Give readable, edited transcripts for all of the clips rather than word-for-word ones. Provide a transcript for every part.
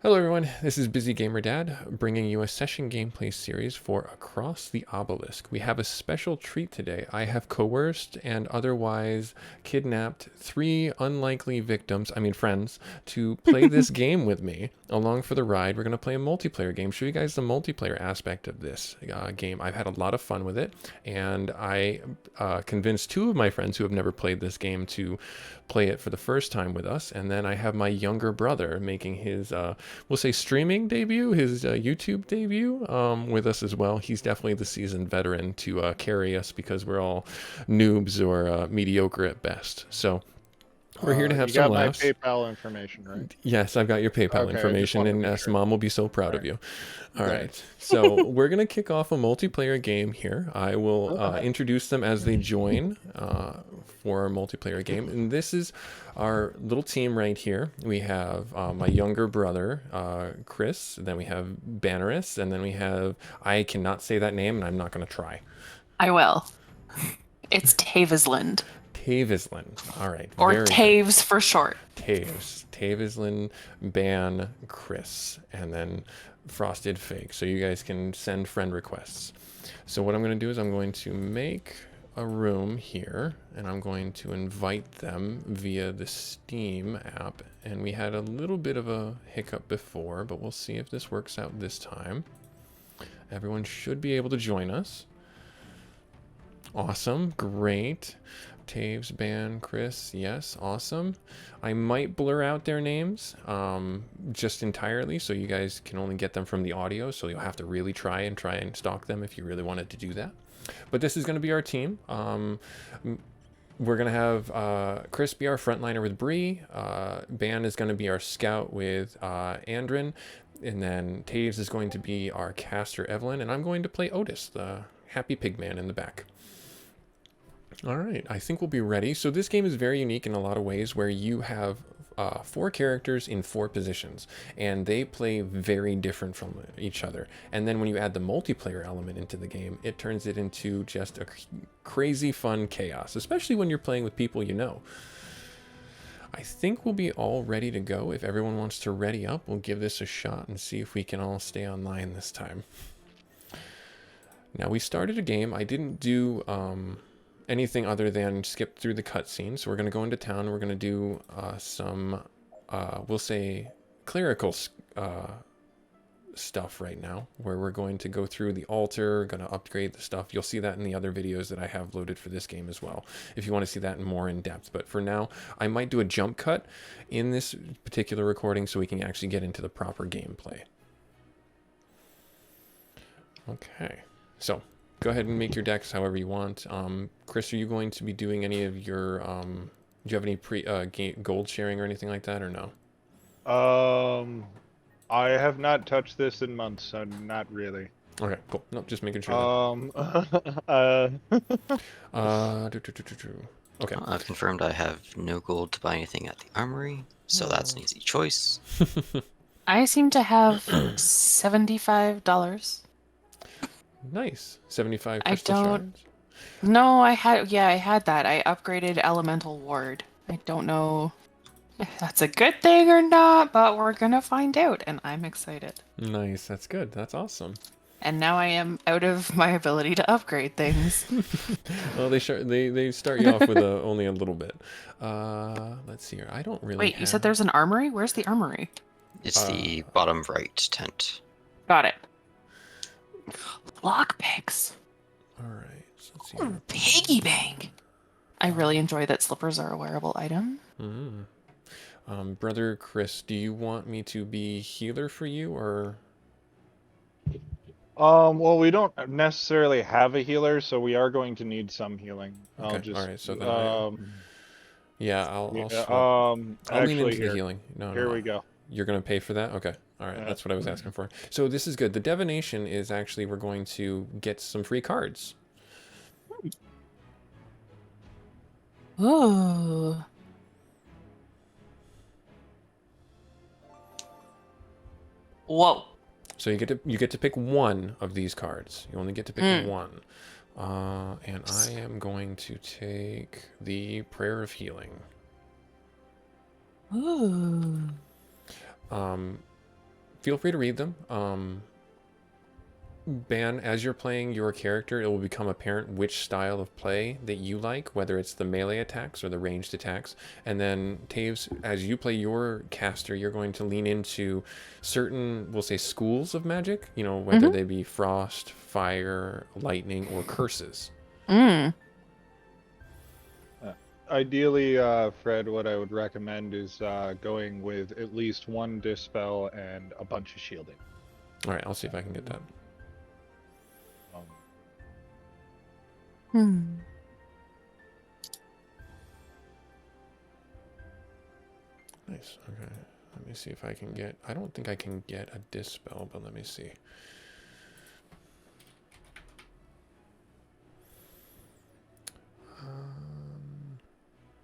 Hello everyone, this is Busy Gamer Dad, bringing you a session gameplay series for Across the Obelisk. We have a special treat today. I have coerced and otherwise kidnapped 3 unlikely friends, to play this game with me along for the ride. We're going to play a multiplayer game, show you guys the multiplayer aspect of this game. I've had a lot of fun with it, and I convinced 2 of my friends who have never played this game to play it for the first time with us, and then I have my younger brother making his we'll say streaming debut, his YouTube debut, with us as well. He's definitely the seasoned veteran to carry us because we're all noobs or mediocre at best. So we're here to have You some got my laughs. PayPal information, right? Yes, I've got your PayPal Okay, I just information, wanted to and make sure. Mom will be so proud All of right, you. All good. right, so we're going to kick off a multiplayer game here. I will Okay. introduce them as they join for our multiplayer game. And this is our little team right here. We have my younger brother, Chris, and then we have Banneris, and then we have, I cannot say that name, and I'm not going to try. I will. It's Tavisland, Tavislin. All right, or very good. Taves for short. Tavislin, Ban, Chris, and then Frosted Fake. So you guys can send friend requests. So what I'm going to do is I'm going to make a room here, and I'm going to invite them via the Steam app. And we had a little bit of a hiccup before, but we'll see if this works out this time. Everyone should be able to join us. Awesome, great. Taves, Ban, Chris, yes, awesome. I might blur out their names just entirely, so you guys can only get them from the audio, so you'll have to really try and stalk them if you really wanted to do that. But this is going to be our team. We're going to have Chris be our frontliner with Bree. Ban is going to be our scout with Andrin. And then Taves is going to be our caster, Evelyn. And I'm going to play Otis, the happy pig man in the back. All right, I think we'll be ready. So this game is very unique in a lot of ways, where you have 4 characters in 4 positions, and they play very different from each other. And then when you add the multiplayer element into the game, it turns it into just a crazy fun chaos, especially when you're playing with people you know. I think we'll be all ready to go. If everyone wants to ready up, we'll give this a shot and see if we can all stay online this time. Now, we started a game. I didn't do anything other than skip through the cutscenes. So we're going to go into town. We're going to do some, we'll say, clerical stuff right now, where we're going to go through the altar, going to upgrade the stuff. You'll see that in the other videos that I have loaded for this game as well, if you want to see that more in depth. But for now, I might do a jump cut in this particular recording so we can actually get into the proper gameplay. Okay, so go ahead and make your decks however you want. Chris, are you going to be doing any of your, do you have any gold sharing or anything like that, or no? I have not touched this in months, so not really. Okay, cool. Nope, just making sure. Okay. I've confirmed I have no gold to buy anything at the armory, so that's an easy choice. I seem to have $75. Nice. 75 I crystal don't- shards. No, I had that. I upgraded Elemental Ward. I don't know if that's a good thing or not, but we're gonna find out, and I'm excited. Nice. That's good. That's awesome. And now I am out of my ability to upgrade things. Well, they start you off with only a little bit. Let's see here. I don't really. Wait, you said there's an armory? Where's the armory? It's the bottom right tent. Got it. Lockpicks. All right. So let's see. Ooh, piggy bank. I really enjoy that slippers are a wearable item. Brother Chris, do you want me to be healer for you, or? Well, we don't necessarily have a healer, so we are going to need some healing. Okay. I'll just, all right. So then, yeah, I'll swap. I'll lean actually, into the healing. No, here no. we go. You're going to pay for that? Okay. All right. That's what I was asking for. So this is good. The divination is actually, we're going to get some free cards. Ooh. Whoa. So you get to pick one of these cards. You only get to pick one. And I am going to take the Prayer of Healing. Ooh. feel free to read them. Ban, as you're playing your character, it will become apparent which style of play that you like, whether it's the melee attacks or the ranged attacks. And then Taves, as you play your caster, you're going to lean into certain, we'll say, schools of magic, you know, whether they be frost, fire, lightning, or curses. Mm. Ideally, Fred, what I would recommend is going with at least one dispel and a bunch of shielding. All right, I'll see if I can get that. Nice. Okay. Let me see if I can get... I don't think I can get a dispel, but let me see.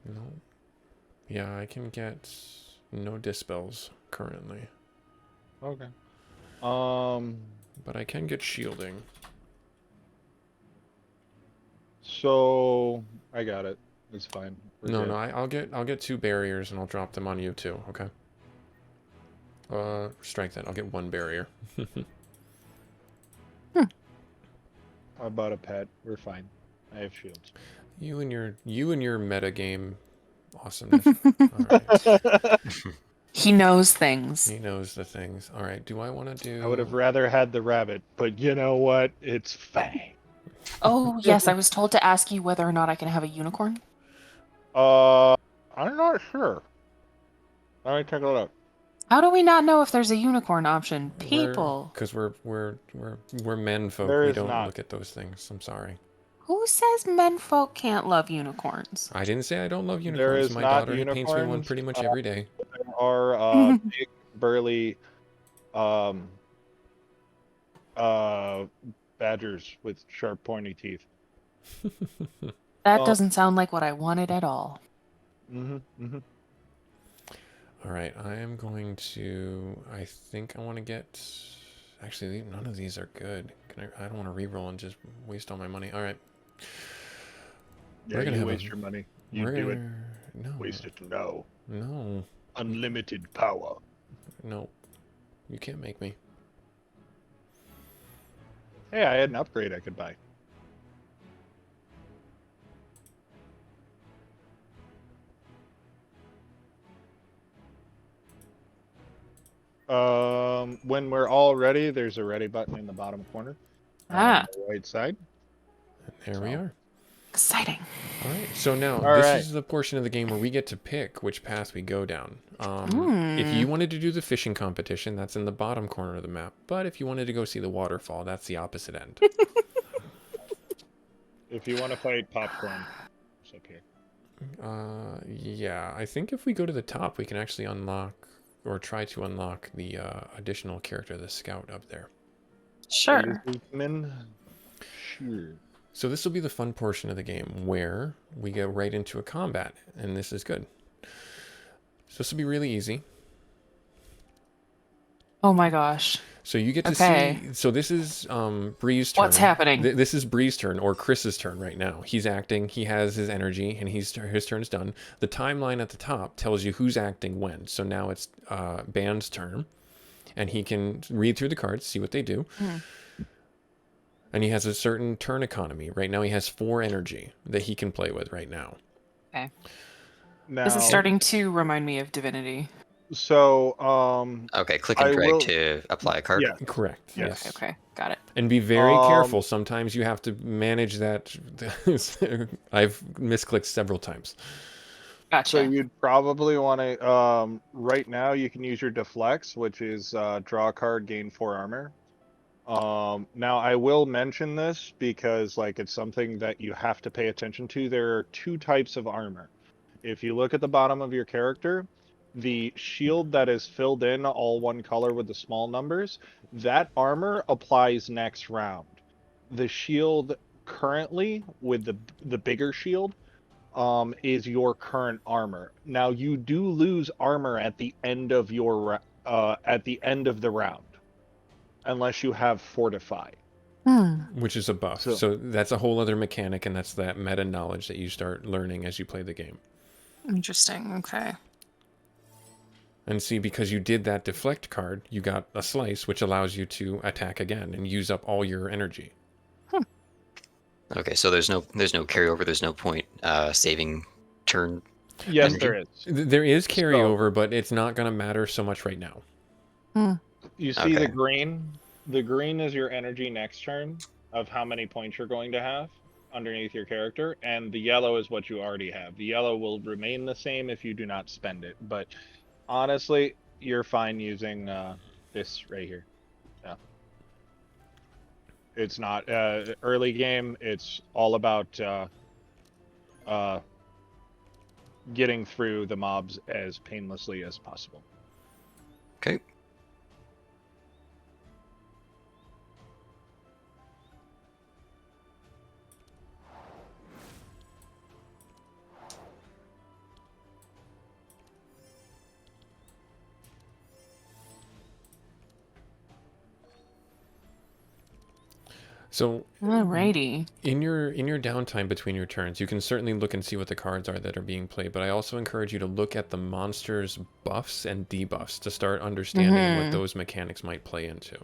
No. Yeah, I can get no dispels currently. Okay. But I can get shielding. So I got it. It's fine. We're No, good. no, I'll get 2 barriers and I'll drop them on you too, okay? Strike that. I'll get 1 barrier. I bought a pet. We're fine. I have shields. You and your meta game awesomeness. All right. He knows things. He knows the things. All right. Do I want to do? I would have rather had the rabbit, but you know what? It's fine. Oh, yes, I was told to ask you whether or not I can have a unicorn. I'm not sure. Let me take a look. How do we not know if there's a unicorn option? People. Because we're men folk. There We is don't not. look at those things. I'm sorry. Who says menfolk can't love unicorns? I didn't say I don't love There unicorns. is My not daughter paints me one unicorns, pretty much every day. There are big, burly badgers with sharp, pointy teeth. That doesn't sound like what I wanted at all. All right. I am going to. I think I want to get. Actually, none of these are good. I don't want to reroll and just waste all my money. All right. Yeah, We're gonna you have waste your money. You do it. No. Waste it. No. No. Unlimited power. No. You can't make me. Hey, I had an upgrade I could buy. When we're all ready, there's a ready button in the bottom corner. Ah. On the right side. And there we are. Exciting. All right. So now All this right. is the portion of the game where we get to pick which path we go down. If you wanted to do the fishing competition, that's in the bottom corner of the map. But if you wanted to go see the waterfall, that's the opposite end. If you want to fight popcorn, it's up here. Yeah. I think if we go to the top, we can actually unlock or try to unlock the additional character, the scout up there. Sure. Sure. So this will be the fun portion of the game where we get right into a combat, and this is good. So this will be really easy. Oh my gosh. So you get to Okay. see. So this is Bree's turn. What's happening? This is Bree's turn or Chris's turn right now. He's acting. He has his energy, and his turn's done. The timeline at the top tells you who's acting when. So now it's Band's turn, and he can read through the cards, see what they do. And he has a certain turn economy. Right now he has 4 energy that he can play with right now. Okay. Now, This is starting to remind me of Divinity. So, Okay, click and I drag will- to apply a card. Yeah. Correct. Yes. Yes. Okay, got it. And be very careful. Sometimes you have to manage that. I've misclicked several times. Gotcha. So you'd probably want to, right now you can use your deflects, which is draw a card, gain 4 armor. Now I will mention this because like it's something that you have to pay attention to. There are 2 types of armor. If you look at the bottom of your character, the shield that is filled in all one color with the small numbers, that armor applies next round. The shield currently with the bigger shield is your current armor. Now you do lose armor at the end of your at the end of the round, unless you have fortify. Which is a buff. So that's a whole other mechanic, and that's that meta knowledge that you start learning as you play the game. Interesting. Okay. And see, because you did that deflect card, you got a slice, which allows you to attack again and use up all your energy. Okay, so there's no carryover. There's no point saving turn. Yes, Energy? there is. There is So- carryover, but it's not going to matter so much right now. You see Okay. the green? The green is your energy next turn of how many points you're going to have underneath your character, and the yellow is what you already have. The yellow will remain the same if you do not spend it, but honestly, you're fine using this right here. Yeah. It's not early game. It's all about getting through the mobs as painlessly as possible. Okay. So Alrighty. in your downtime between your turns, you can certainly look and see what the cards are that are being played, but I also encourage you to look at the monsters' buffs and debuffs to start understanding what those mechanics might play into.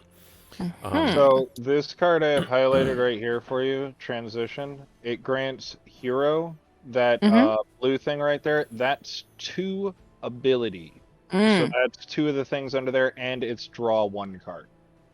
So this card I have highlighted right here for you, transition. It grants hero that blue thing right there. That's 2 ability. So that's 2 of the things under there, and it's draw 1 card.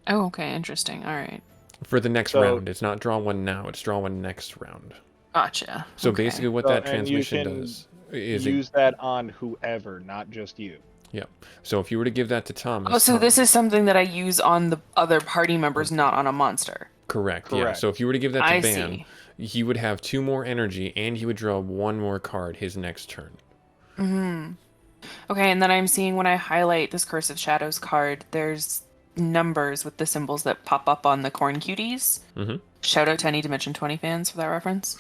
Oh, okay, interesting. All right. For the next So- round, it's not draw one now; it's draw one next round. Gotcha. So Okay. basically, what So- that and you transmission can does is Use that on whoever, not just you. yeah. So if you were to give that to Thomas, Oh, so this Tom- is something that I use on the other party members, not on a monster. correct. Yeah. Correct. So if you were to give that to I Ban, see. he would have 2 more energy, and he would draw 1 more card his next turn. Okay, and then I'm seeing when I highlight this Curse of Shadows card, there's numbers with the symbols that pop up on the corn cuties. Shout out to any Dimension 20 fans for that reference.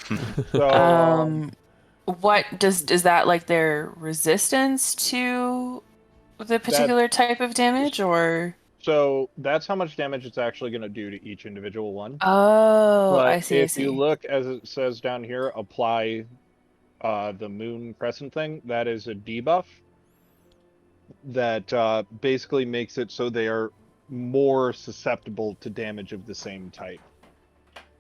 So What is that like their resistance to the particular type of damage, or? so that's how much damage it's actually going to do to each individual one. Oh, But I see. I if you see. look, as it says down here, apply the moon crescent thing. That is a debuff that basically makes it so they are more susceptible to damage of the same type.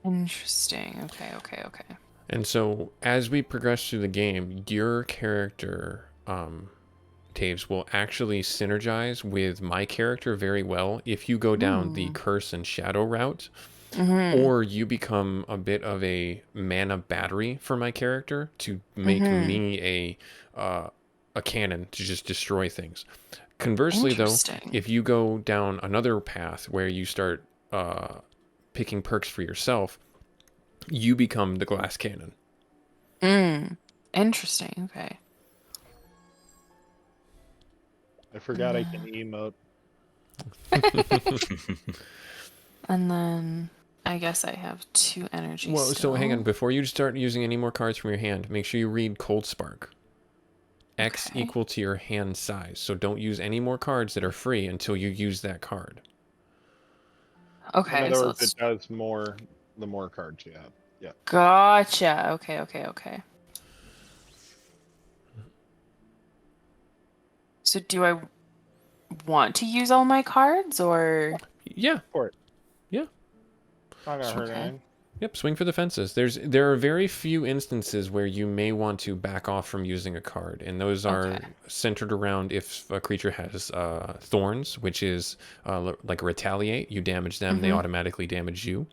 Interesting. Okay. Okay. Okay. And so as we progress through the game, your character, Taves, will actually synergize with my character very well if you go down the curse and shadow route, or you become a bit of a mana battery for my character to make me a cannon to just destroy things. Conversely, though, Interesting. if you go down another path where you start picking perks for yourself, you become the glass cannon. Interesting. Okay. I forgot I can emote. And then I guess I have 2 energy. Well, so hang on. still. Before you start using any more cards from your hand, make sure you read Cold Spark. X Okay. equal to your hand size. So don't use any more cards that are free until you use that card. Okay. In other So words, it's it does more the more cards you have. Yeah. gotcha. Okay. Okay. Okay. So do I want to use all my cards, or? Yeah. For it. Yeah. Not gonna hurt Okay. anything. Yep, swing for the fences. There are very few instances where you may want to back off from using a card, and those are Okay. centered around if a creature has thorns, which is like retaliate. You damage them, they automatically damage you.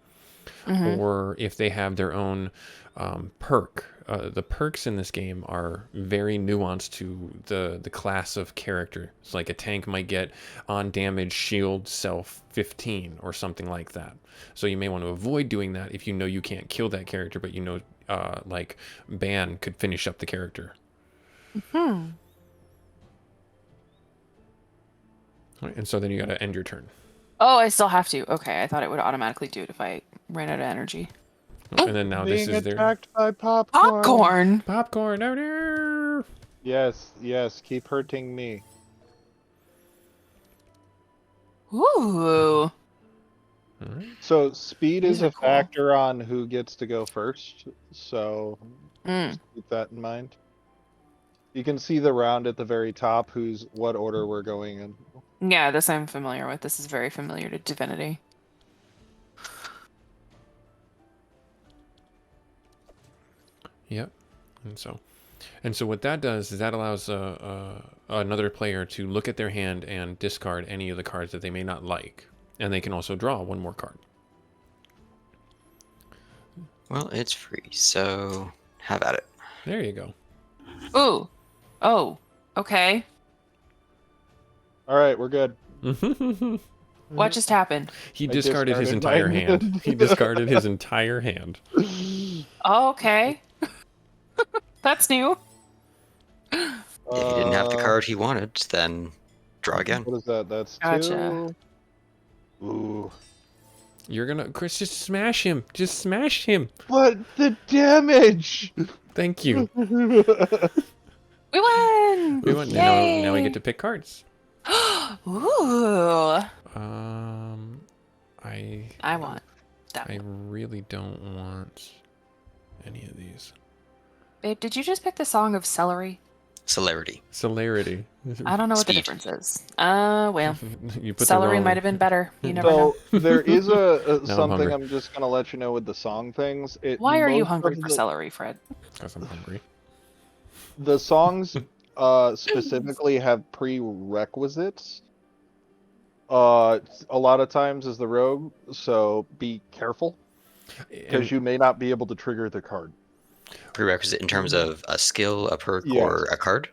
Or if they have their own perk. The perks in this game are very nuanced to the class of character. It's like a tank might get on damage, shield, self 15 or something like that. So you may want to avoid doing that if you know you can't kill that character, but you know like Ban could finish up the character. All right, and so then you got to end your turn. Oh, I still have to. Okay, I thought it would automatically do it if I ran out of energy. And then now this Being is their attacked by popcorn. Popcorn. popcorn. Oh, no. Yes, yes. Keep hurting me. Ooh. All right. So speed These is are a cool. factor on who gets to go first. So Mm. keep that in mind. You can see the round at the very top. What order we're going in. Yeah, this I'm familiar with. This is very familiar to Divinity. Yep. And so what that does is that allows another player to look at their hand and discard any of the cards that they may not like, and they can also draw one more card. Well, it's free, so have at it. There you go. Ooh. Oh. Okay. All right, we're good. What just happened? He I discarded his discarded entire mine. hand. He discarded his entire hand. Oh, okay. That's new. If he didn't have the card he wanted, then draw again. What is that? That's Gotcha. 2. Ooh. You're gonna, Chris, just smash him. Just smash him. But the damage! Thank you. We won! We went. Now we get to pick cards. Ooh. I want that I one. really don't want any of these. Babe, did you just pick the Song of Celery? Celerity. Celerity. I don't know what the Speed. difference is. Well, You put the celery wrong- might have been better. You never know. So there is I'm something hungry. I'm just gonna let you know with the song things. Why are you Most hungry of for the- celery, Fred? 'Cause I'm hungry. The songs specifically have prerequisites. A lot of times as the rogue, so be careful because And- you may not be able to trigger the card. Prerequisite in terms of a skill, a perk, Yes. or a card?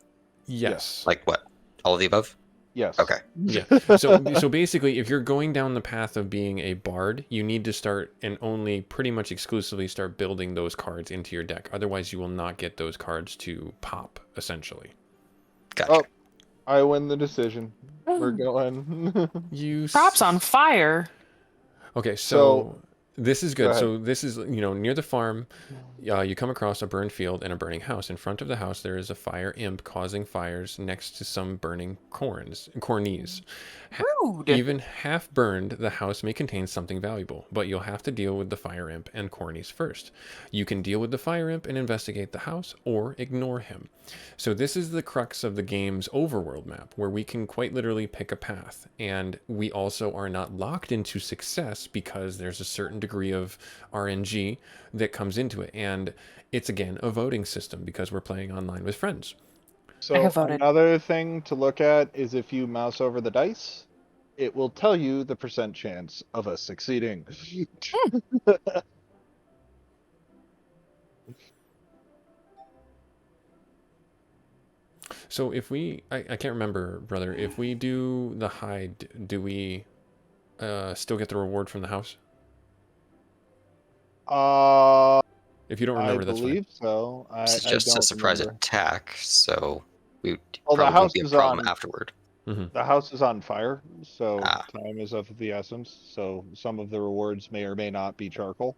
yes. Like what? All of the above? Yes. Okay. Yeah. So basically, if you're going down the path of being a bard, you need to start and only pretty much exclusively start building those cards into your deck. Otherwise, you will not get those cards to pop. Essentially, Gotcha. Oh. I win the decision. We're going. you Props on fire. Okay, So- this is Go good. ahead. So this is, near the farm, you come across a burned field and a burning house. In front of the house, there is a fire imp causing fires next to some burning cornies. Rude. Even half burned, the house may contain something valuable, but you'll have to deal with the fire imp and cornies first. You can deal with the fire imp and investigate the house, or ignore him. So this is the crux of the game's overworld map, where we can quite literally pick a path, and we also are not locked into success because there's a certain degree of RNG that comes into it, and it's again a voting system because we're playing online with friends. So have voted. another thing to look at is if you mouse over the dice, it will tell you the percent chance of us succeeding. So if I can't remember, brother, if we do the hide, do we still get the reward from the house? Uh, If you don't I remember, that's fine. believe so. This is I just a don't surprise remember. attack, so we Well, the probably house won't be a is problem on- afterward. The house is on fire, so Ah. time is of the essence. So some of the rewards may or may not be charcoal.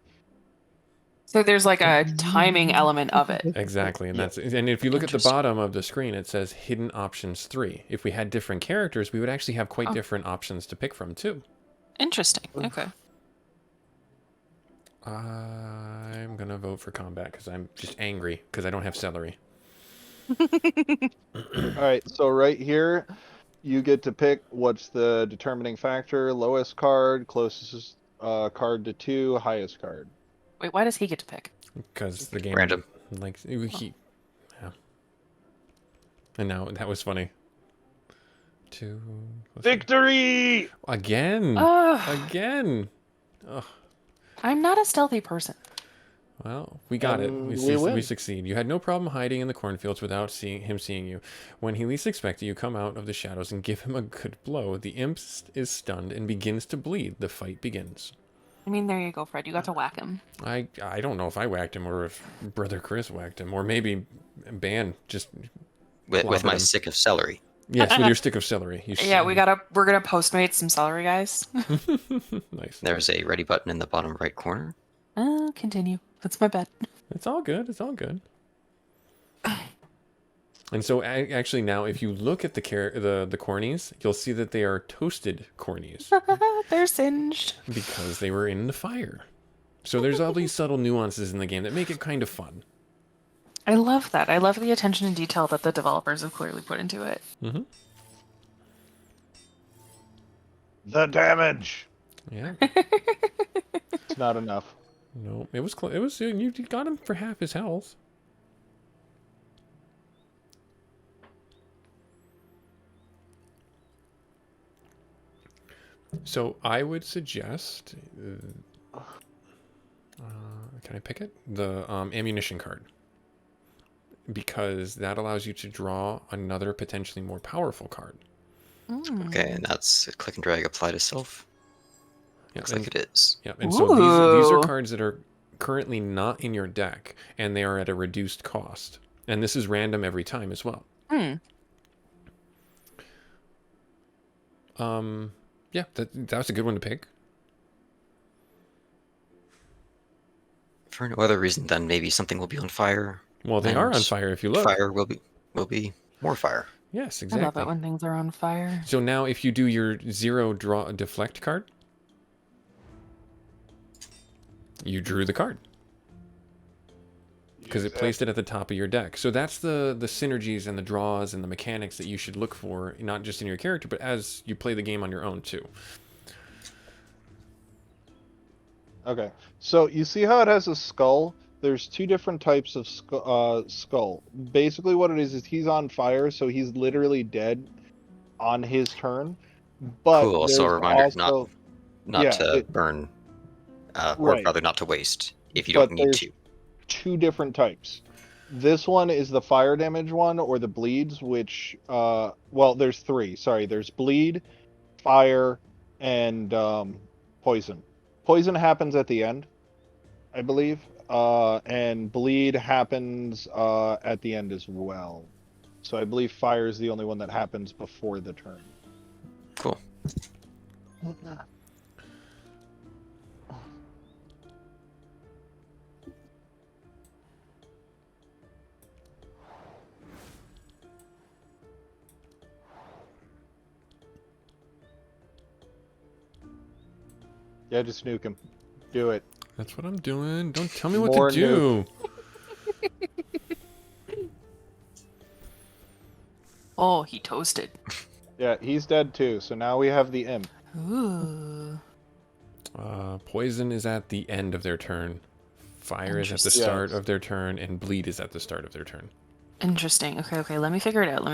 So there's like a timing element of it. Exactly, and Yeah. and if you look at the Interesting. bottom of the screen, it says hidden options 3. If we had different characters, we would actually have quite Oh. different options to pick from too. Interesting. Okay. I'm gonna vote for combat because I'm just angry because I don't have celery. All right, so right here, you get to pick what's the determining factor: lowest card, closest card to 2, highest card. Wait, why does he get to pick? Because the game Random. like yeah. And now that was funny. 2 Victory! again. Oh, Again. Ugh. I'm not a stealthy person. Well, we got it. And We, we win. we succeed. You had no problem hiding in the cornfields without seeing you. When he least expected, you come out of the shadows and give him a good blow. The imp is stunned and begins to bleed. The fight begins. I mean, there you go, Fred. You got to whack him. I don't know if I whacked him or if Brother Chris whacked him, or maybe Ban just With Clobbered my him. stick of celery. yes with your stick of celery. You Yeah, we're gonna postmate some celery, guys. nice. There's a ready button in the bottom right corner. Continue. That's my bet. It's all good. It's all good. And so actually now, if you look at the cornies, you'll see that they are toasted cornies They're singed. because they were in the fire. So there's all these subtle nuances in the game that make it kind of fun. I love that. I love the attention to detail that the developers have clearly put into it. Mm-hmm. The damage. Yeah. It's not enough. No, it was close. It was you got him for half his health. So I would suggest. Can I pick it? The ammunition card. Because that allows you to draw another potentially more powerful card. Okay, and that's click and drag apply to self. Yeah, Looks like it is. Yeah, and so these are Ooh. cards that are currently not in your deck, and they are at a reduced cost. And this is random every time as well. Yeah, that was a good one to pick. For no other reason than maybe something will be on fire. Well, they are on fire if you look. Fire will be more fire. Yes, I exactly. love it when things are on fire. So now if you do your 0 draw deflect card, you drew the card. Because it placed it at the top of your deck. So that's the synergies and the draws and the mechanics that you should look for, not just in your character, but as you play the game on your own too. Okay, so you see how it has a skull? There's two different types of skull. Basically what it is he's on fire, so he's literally dead on his turn. But Cool, so a there's reminder also, not to burn, or right. rather not to waste if you don't need to. Two different types. This one is the fire damage one, or the bleeds, which, well, there's three. Sorry, there's bleed, fire, and poison. Poison happens at the end, I believe, and bleed happens at the end as well. So I believe fire is the only one that happens before the turn. Cool. Yeah, just nuke him. Do it. That's what I'm doing. Don't tell me what More to do. Oh, he toasted. Yeah, he's dead too. So now we have the imp. Ooh. Poison is at the end of their turn. Fire is at the start of their turn, and bleed is at the start of their turn. Interesting. Okay, let me figure it out.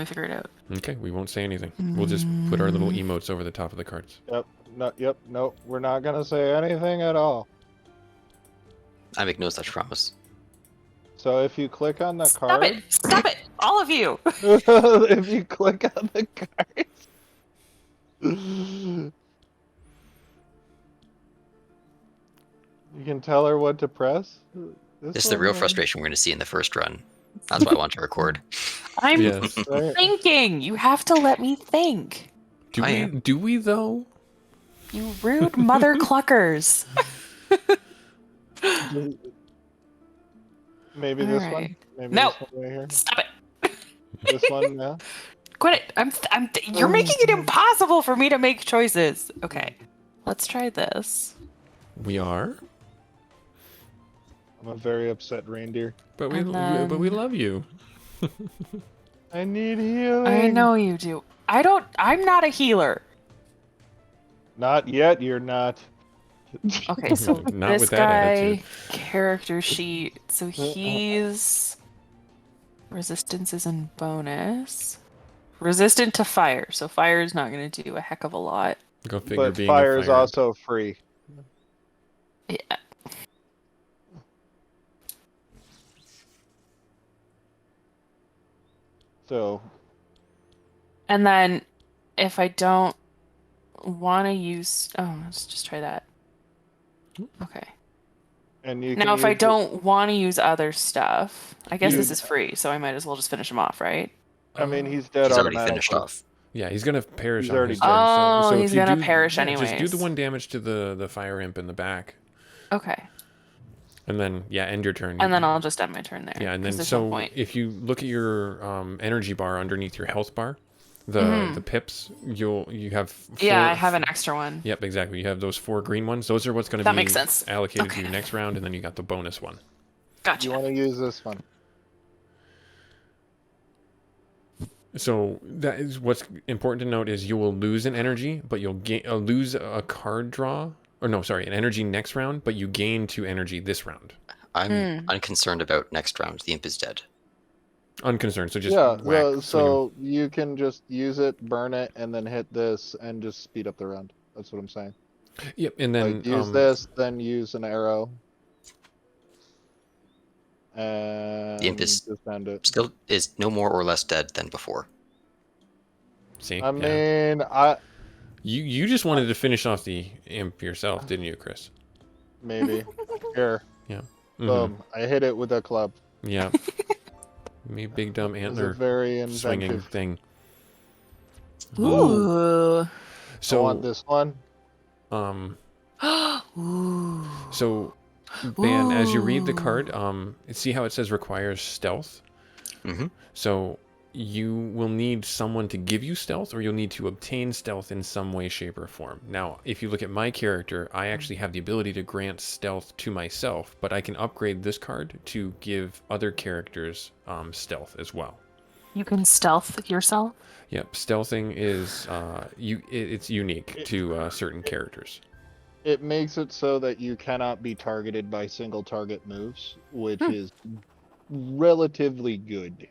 Okay, we won't say anything. We'll just put our little emotes over the top of the cards. Nope, we're not gonna say anything at all. I make no such promise. So if you click on the card... Stop it! All of you! If you click on the cards... You can tell her what to press? This is the real frustration we're going to see in the first run. That's why I want to record. I'm Yes. thinking! You have to let me think! Do we though? You rude mother cluckers! Maybe this one? Alright. Maybe No. this one right here? Stop it! This one, yeah? Quit it! You're making it impossible for me to make choices! Okay. Let's try this. We are, I'm a very upset reindeer. but we And then- but we love you. I need healing! I know you do. I'm not a healer. Not yet, you're not. Okay, so Not this with that guy, attitude. character sheet. So he's resistance is in bonus. Resistant to fire. So fire is not going to do a heck of a lot. Go figure. But Being fire a is fire. also free. Yeah. So, And then if I don't want to use, let's just try that. Okay. and you Now, can if I use don't want to use other stuff, I guess You- this is free, so I might as well just finish him off, right? I mean, he's dead He's already automatically. finished off. Yeah, he's gonna perish He's on already his dead. turn. Oh, if he's you gonna do- perish Just do anyways. the 1 damage to the fire imp in the back, Okay. and then end your turn. And then I'll just end my turn there. Yeah, and then 'cause there's no so point. if you look at your energy bar underneath your health bar, the pips, you have. Yeah, four- I have an extra one. Yep, exactly. You have those 4 green ones. Those are what's going to That be makes sense. allocated Okay. to your next round, and then you got the bonus one. Gotcha. You want to use this one. So that is what's important to note is you will lose an energy, but you'll lose a card draw. Or no, sorry, an energy next round, but you gain 2 energy this round. I'm unconcerned about next round. The imp is dead. Unconcerned, so just Yeah, whack, swing him. so you can just use it, burn it, and then hit this, and just speed up the round. That's what I'm saying. Yep, and then Like, use this, then use an arrow. And The imp is just end it. still is no more or less dead than before. see, I yeah. mean, You just wanted to finish off the imp yourself, didn't you, Chris? maybe. Here. Yeah. Boom. I hit it with a club. Yeah. Me big dumb It was a antler very swinging inventive. thing. Ooh. I So want this one. Ooh. so Ban, as you read the Ooh. card, see how it says requires stealth? Mm-hmm. So you will need someone to give you stealth, or you'll need to obtain stealth in some way, shape, or form. Now, if you look at my character, I actually have the ability to grant stealth to myself, but I can upgrade this card to give other characters stealth as well. You can stealth yourself? Yep, stealthing is it's unique to certain characters. It makes it so that you cannot be targeted by single target moves, which is relatively good.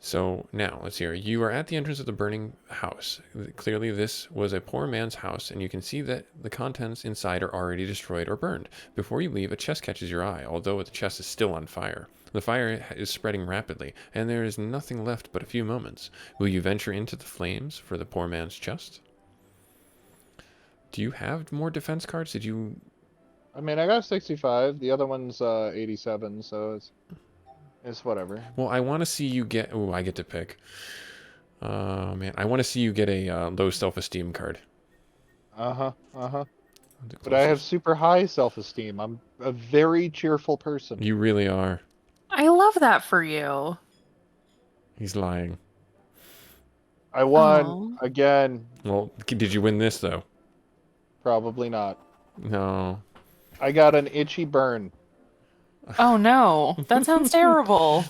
So now, let's hear. You are at the entrance of the burning house. Clearly, this was a poor man's house, and you can see that the contents inside are already destroyed or burned. Before you leave, a chest catches your eye, although the chest is still on fire. The fire is spreading rapidly, and there is nothing left but a few moments. Will you venture into the flames for the poor man's chest? Do you have more defense cards? Did you... I mean, I got 65. The other one's 87, so it's whatever. Well, I want to see you get... Oh, I get to pick. Man, I want to see you get a low self-esteem card. But I have Closest. super high self-esteem. I'm a very cheerful person. You really are. I love that for you. He's lying. I won Aw. again. Well, did you win this, though? Probably not. No. I got an itchy burn. Oh no, that sounds terrible.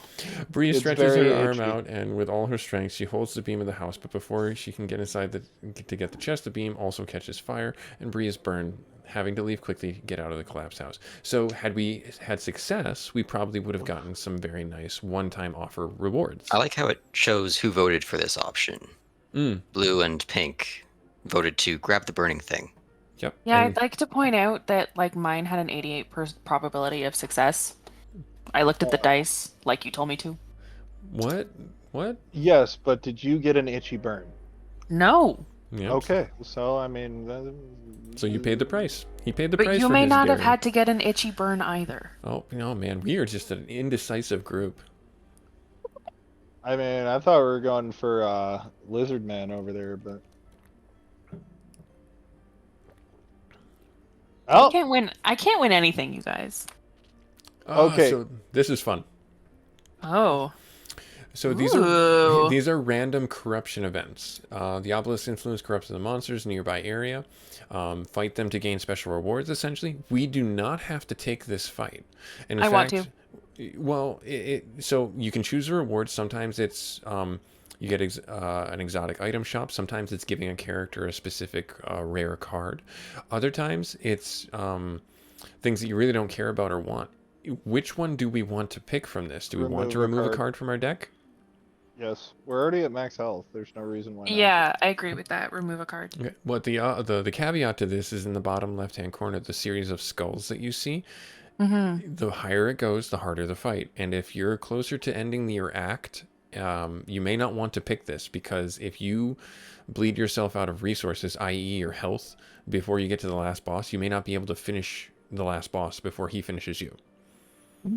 Bree It's stretches very her arm itchy. out, and with all her strength, she holds the beam of the house. But before she can get inside to get the chest, the beam also catches fire, and Bree is burned, having to leave quickly to get out of the collapsed house. So, had we had success, we probably would have gotten some very nice one-time offer rewards. I like how it shows who voted for this option. Blue and pink voted to grab the burning thing. Yep. Yeah, and I'd like to point out that like mine had an 88% probability of success. I looked at the dice like you told me to. What? What? Yes, but did you get an itchy burn? No. Yep. Okay, so I mean. So you paid the price. He paid the But price you for may his not have daring. had to get an itchy burn either. Oh, no, man. We are just an indecisive group. I mean, I thought we were going for Lizard Man over there, but. I Oh, can't win anything, you guys. Okay. So this is fun. Oh. So Ooh. these are random corruption events. The Obelisk influence corrupts the monsters in a nearby area. Fight them to gain special rewards, essentially. We do not have to take this fight. And in I want fact, well, so you can choose a reward. Sometimes it's you get an exotic item shop. Sometimes it's giving a character a specific rare card. Other times it's things that you really don't care about or want. Which one do we want to pick from this? Do we want to remove a card from our deck? yes, we're already at max health. There's no reason why not. Yeah, I agree with that. Remove a card. Okay. What the caveat to this is in the bottom left-hand corner, the series of skulls that you see. Mm-hmm. The higher it goes, the harder the fight. And if you're closer to ending your act, you may not want to pick this, because if you bleed yourself out of resources, i.e. your health, before you get to the last boss, you may not be able to finish the last boss before he finishes you.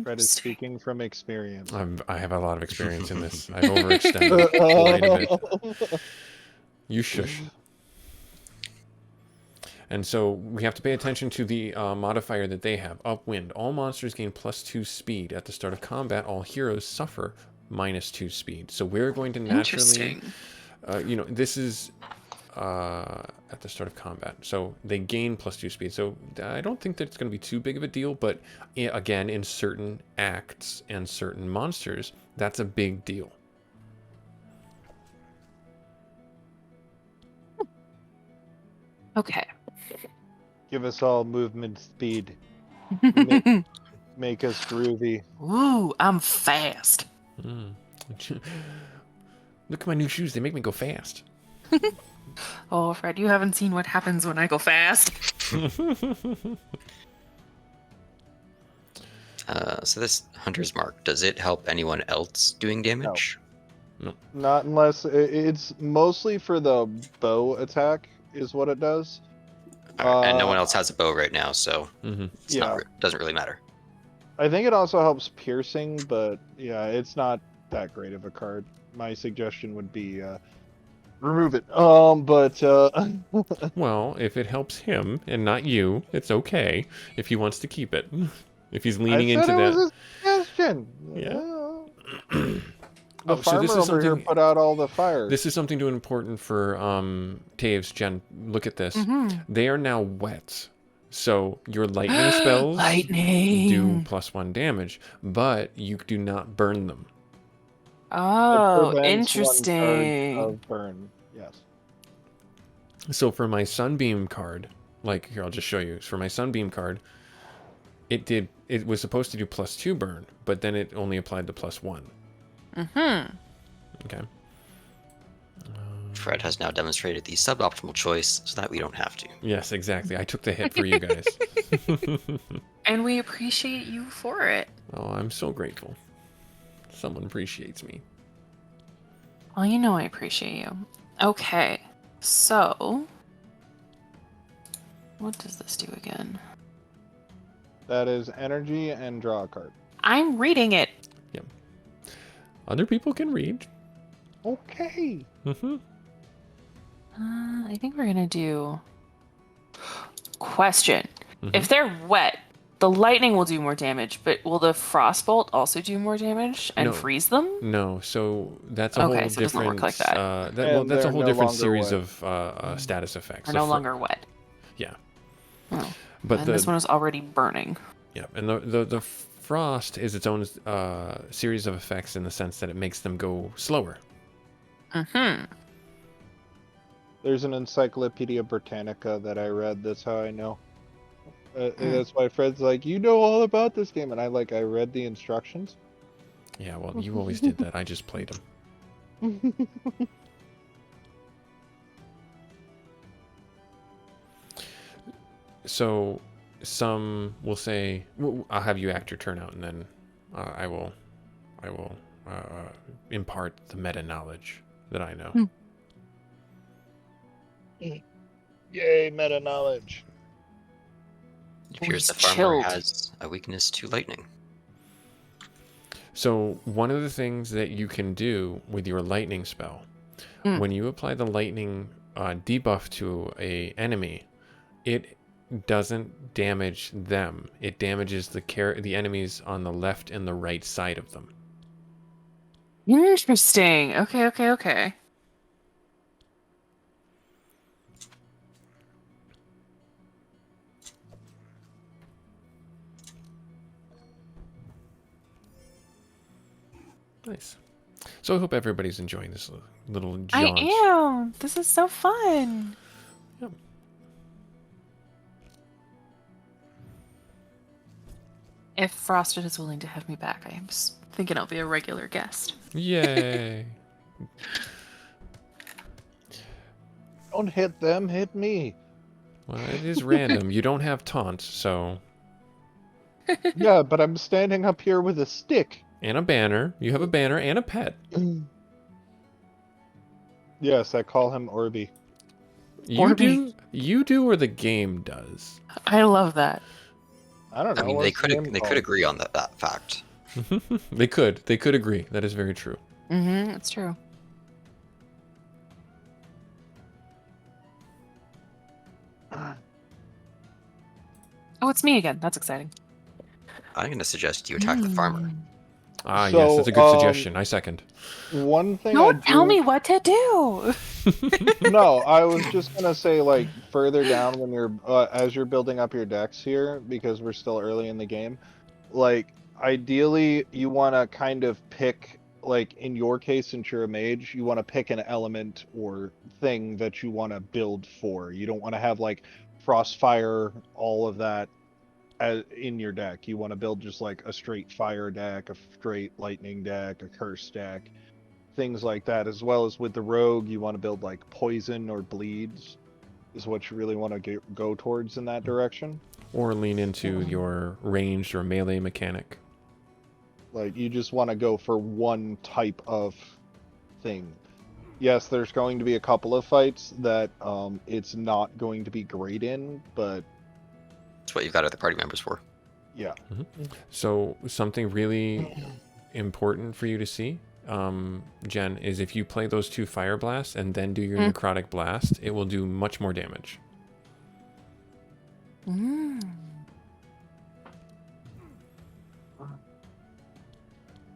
Fred is speaking from experience. I have a lot of experience in this. I've overextended quite a bit. You shush. And so we have to pay attention to the modifier that they have. Upwind. All monsters gain +2 speed. At the start of combat, all heroes suffer -2 speed. So we're going to naturally... Interesting. This is at the start of combat. So they gain +2 speed. So I don't think that it's going to be too big of a deal. But again, in certain acts and certain monsters, that's a big deal. Okay. Give us all movement speed. Make us groovy. Ooh, I'm fast. Mm. Look at my new shoes. They make me go fast. Oh, Fred, you haven't seen what happens when I go fast. So this Hunter's Mark, does it help anyone else doing damage? No. Not unless it's mostly for the bow attack is what it does. And no one else has a bow right now, so it's Yeah. doesn't really matter. I think it also helps piercing, but yeah, it's not that great of a card. My suggestion would be remove it. Well, if it helps him and not you, it's okay if he wants to keep it. If he's leaning I said into it that. was a suggestion. Yeah. The farmer this is over here something. put out all the fires. This is something to important for Taves. Jen, look at this. They are now wet. So your lightning spells Lightning. do +1 damage, but you do not burn them. Oh, It prevents 1 charge interesting. of burn. Yes. So for my Sunbeam card, like here, I'll just show you. For my Sunbeam card, it was supposed to do +2 burn, but then it only applied the +1. Okay. Fred has now demonstrated the suboptimal choice so that we don't have to. Yes, exactly. I took the hit for you guys. And we appreciate you for it. Oh, I'm so grateful. Someone appreciates me. Well, you know I appreciate you. Okay, so what does this do again? That is energy and draw a card. I'm reading it. Yep. Other people can read. Okay. I think we're gonna do question. If they're wet, the lightning will do more damage, but will the frostbolt also do more damage and No. freeze them? No, so that's a Okay, whole so it doesn't different. work like that. Well, And that's a they're whole no different longer series wet. of status effects. They're So no longer wet. Yeah, Oh. but And this one is already burning. yeah, and the frost is its own series of effects in the sense that it makes them go slower. There's an Encyclopedia Britannica that I read. That's how I know. That's why Fred's like, you know all about this game, and I read the instructions. Yeah, well, you always did that. I just played them. So some will say, well, I'll have you act your turn out, and then I will impart the meta knowledge that I know. Yay, meta knowledge. It appears He's the farmer chilled. has a weakness to lightning. So one of the things that you can do with your lightning spell, when you apply the lightning debuff to a enemy, it doesn't damage them. It damages the enemies on the left and the right side of them. Interesting. Okay. Nice. So I hope everybody's enjoying this little jaunt. I am. This is so fun. Yep. If Frosted is willing to have me back, I'm thinking I'll be a regular guest. Yay. Don't hit them, hit me. Well, it is random. You don't have taunt, so... Yeah, but I'm standing up here with a stick. And a banner. You have a banner and a pet. Yes, I call him Orby. You do or the game does? I love that. I don't know. I mean, they could agree on that fact. They could agree. That is very true. It's true. Oh, it's me again. That's exciting. I'm going to suggest you attack the farmer. Ah, So, yes, that's a good suggestion. I second. One thing Don't tell me what to do. No, I was just gonna say, further down when you're as you're building up your decks here, because we're still early in the game. Ideally, you want to kind of pick like in your case, since you're a mage, you want to pick an element or thing that you want to build for. You don't want to have like Frostfire, all of that in your deck. You want to build just like a straight fire deck, a straight lightning deck, a curse deck, things like that. As well as with the rogue, you want to build like poison or bleeds, is what you really want to go towards in that direction. Or lean into your ranged or melee mechanic. Like, you just want to go for one type of thing. Yes, there's going to be a couple of fights that it's not going to be great in, but That's what you've got other party members for. yeah. So something really important for you to see, Jen, is if you play those 2 fire blasts and then do your necrotic blast, it will do much more damage.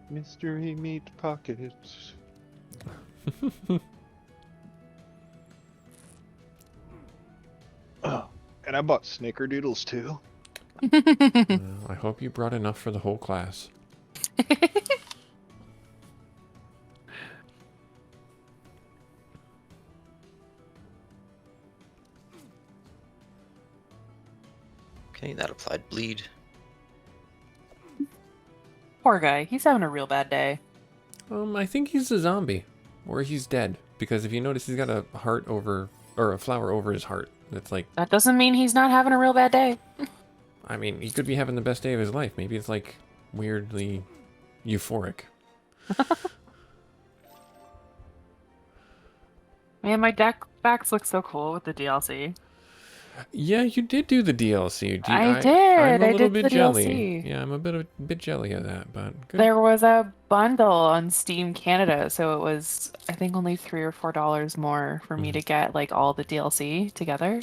Mystery meat pockets. Oh, and I bought snickerdoodles too. I hope you brought enough for the whole class. Okay, that applied bleed. Poor guy. He's having a real bad day. I think he's a zombie, or he's dead. Because if you notice, he's got a heart over, or a flower over his heart. That's like, That doesn't mean he's not having a real bad day. I mean, he could be having the best day of his life. Maybe it's like weirdly euphoric. Man, my deck backs look so cool with the DLC. Yeah, you did do the DLC. I did. I'm a I little did bit the jelly. DLC. Yeah, I'm a bit jelly of that, but good. There was a bundle on Steam Canada, so it was, I think, only $3 or $4 more for me to get like all the DLC together.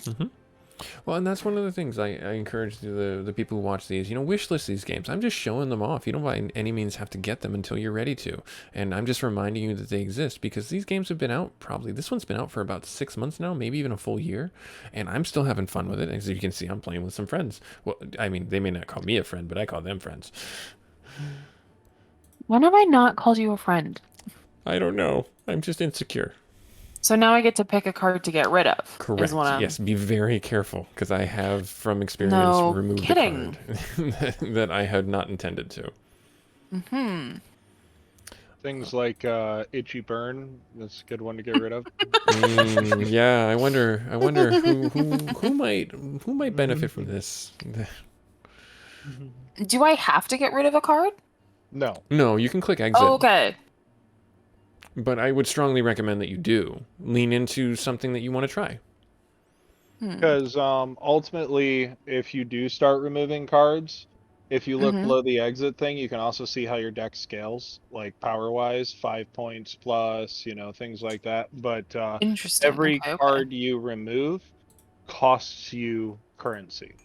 Well, and that's one of the things I encourage the people who watch these, wishlist these games. I'm just showing them off. You don't by any means have to get them until you're ready to. And I'm just reminding you that they exist because these games have been out this one's been out for about 6 months now, maybe even a full year. And I'm still having fun with it. As you can see, I'm playing with some friends. Well, I mean, they may not call me a friend, but I call them friends. When have I not called you a friend? I don't know. I'm just insecure. So now I get to pick a card to get rid of. Correct. Yes, be very careful because I have, from experience, No removed kidding. a card that I had not intended to. Things like Itchy Burn, that's a good one to get rid of. Yeah, I wonder who might benefit from this. Do I have to get rid of a card? No. No, you can click exit. Oh, okay. But I would strongly recommend that you do lean into something that you want to try. Because ultimately, if you do start removing cards, if you look below the exit thing, you can also see how your deck scales, like power-wise, 5 points plus, things like that. But Interesting. every Okay. card you remove costs you currency.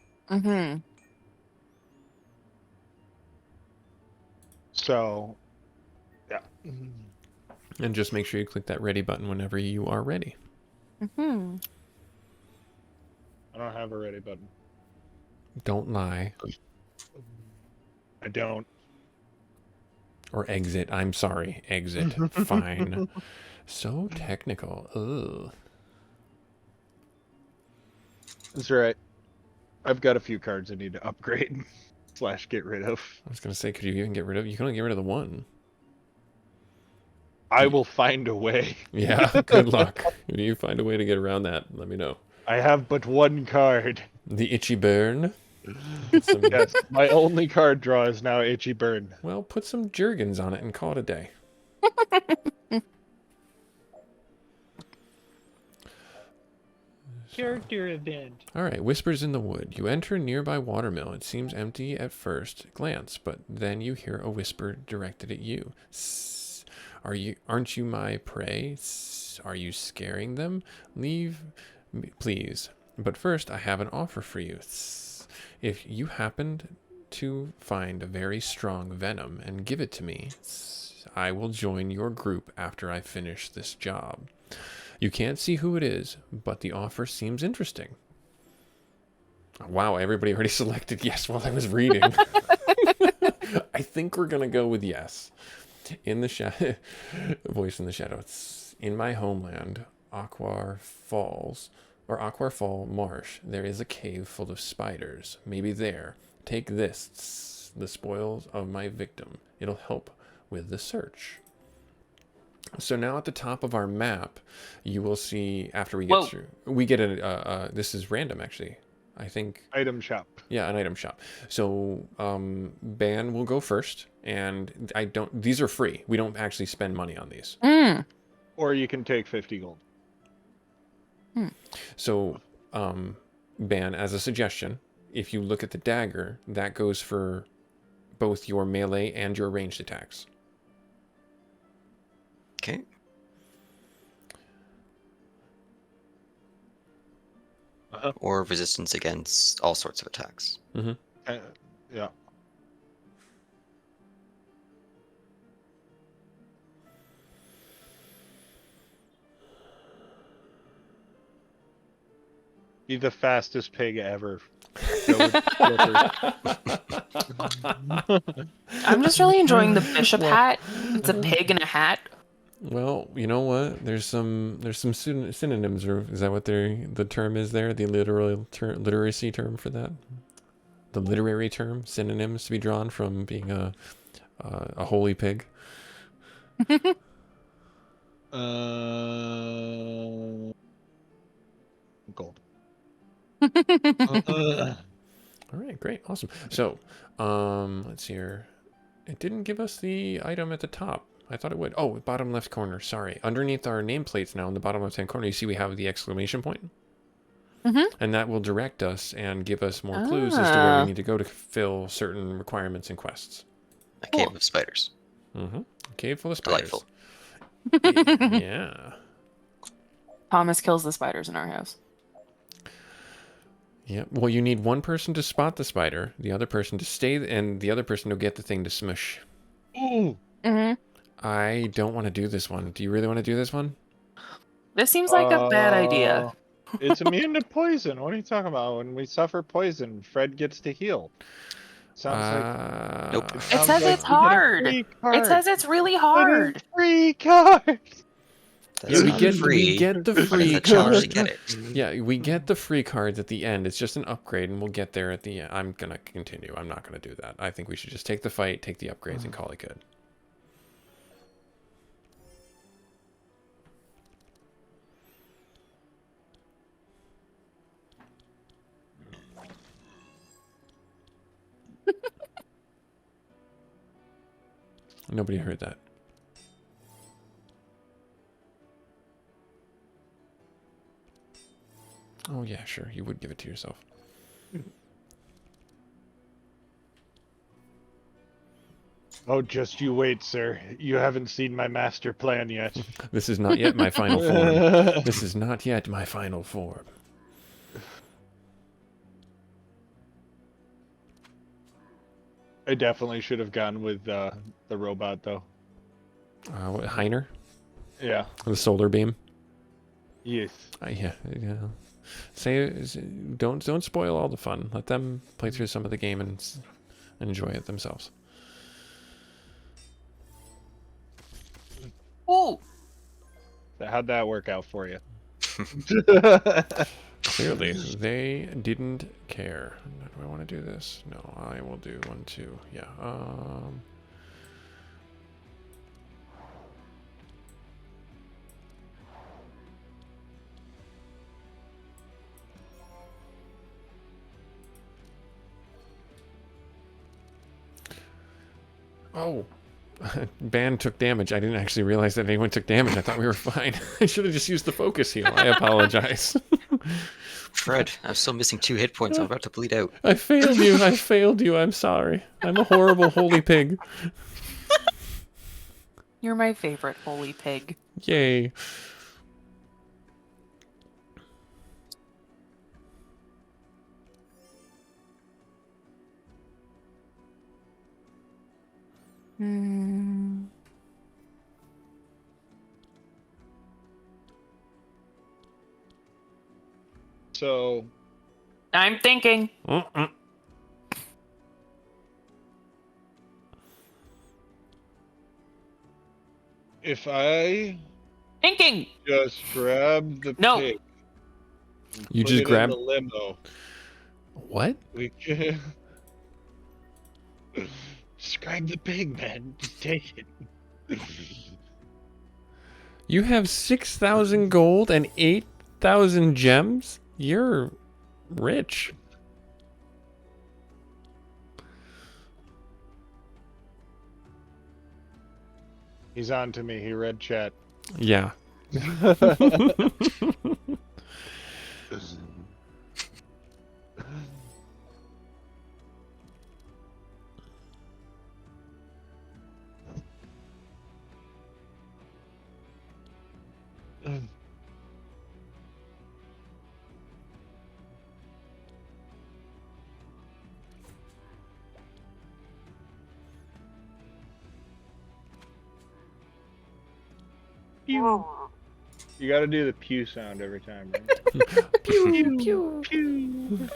So, yeah. And just make sure you click that ready button whenever you are ready. I don't have a ready button. Don't lie. I don't. Or exit. I'm sorry. Exit. Fine. So technical. Ugh. That's right. I've got a few cards I need to upgrade / get rid of. I was gonna say, could you even get rid of? You can only get rid of the one. I will find a way. Yeah. Good luck. If you find a way to get around that, let me know. I have but one card. The Itchy Burn. Yes, my only card draw is now Itchy Burn. Well, put some Jergens on it and call it a day. Character event. All right, Whispers in the Wood. You enter a nearby watermill. It seems empty at first glance, but then you hear a whisper directed at you. Sss. Aren't you my prey? Sss. Are you scaring them? Leave me, please. But first, I have an offer for you. Sss. If you happened to find a very strong venom and give it to me, I will join your group after I finish this job. You can't see who it is, but the offer seems interesting. Wow, everybody already selected yes while I was reading. I think we're going to go with yes. In the shadow, voice in the shadow. It's in my homeland, Aquar Falls, or Aquar Fall Marsh. There is a cave full of spiders. Maybe there. Take this, the spoils of my victim. It'll help with the search. So now at the top of our map, you will see after we get Whoa. through, we get a. This is random actually. I think. Item shop. Yeah, an item shop. So Ban will go first, and I don't. These are free. We don't actually spend money on these. Or you can take 50 gold. So Ban, as a suggestion, if you look at the dagger, that goes for both your melee and your ranged attacks. Okay. Or resistance against all sorts of attacks. Yeah. Be the fastest pig ever. I'm just really enjoying the bishop hat. It's a pig in a hat. Well, you know what? There's some synonyms, or is that what the term is there? The literacy term for that? The literary term, synonyms to be drawn from being a holy pig. Gold. All right, great, awesome. So, let's see here. It didn't give us the item at the top. I thought it would. Oh, bottom left corner. Sorry. Underneath our nameplates now in the bottom left-hand corner, you see we have the exclamation point? And that will direct us and give us more clues as to where we need to go to fill certain requirements and quests. A cave of spiders. A cave full of spiders. Delightful. Yeah. Thomas kills the spiders in our house. Yeah. Well, you need one person to spot the spider, the other person to stay, and the other person to get the thing to smush. Ooh. I don't want to do this one. Do you really want to do this one? This seems like a bad idea. It's immune to poison. What are you talking about? When we suffer poison, Fred gets to heal. Sounds like Nope. It sounds says like it's you get a hard. free It card. says it's really Get a hard. free card. That's we not get free, we get the but free it's a challenge to card. get it. Yeah, we get the free cards at the end. It's just an upgrade, and we'll get there at the end. I'm gonna continue. I'm not gonna do that. I think we should just take the fight, take the upgrades, and call it good. Nobody heard that. Oh yeah, sure. You would give it to yourself. Oh, just you wait, sir. You haven't seen my master plan yet. This is not yet my final form. This is not yet my final form. I definitely should have gone with the robot, though. What, Heiner? Yeah. The solar beam? Yes. Yeah. Don't spoil all the fun. Let them play through some of the game and enjoy it themselves. Ooh. How'd that work out for you? Clearly, they didn't care. Do I want to do this? No, I will do 1, 2. Yeah. Oh. Ban took damage. I didn't actually realize that anyone took damage. I thought we were fine. I should have just used the focus heal. I apologize. Fred, I'm still missing 2 hit points. I'm about to bleed out. I failed you. I failed you. I'm sorry. I'm a horrible holy pig. You're my favorite holy pig. Yay. So, I'm thinking. If I Thinking. just grab the No. pig and You put just it grab- in the limo, What? we can just grab the pig, man. Just take it. You have 6,000 gold and 8,000 gems? You're rich. He's on to me. He read chat. Yeah. Pew. You got to do the pew sound every time, right? Pew, pew. Pew.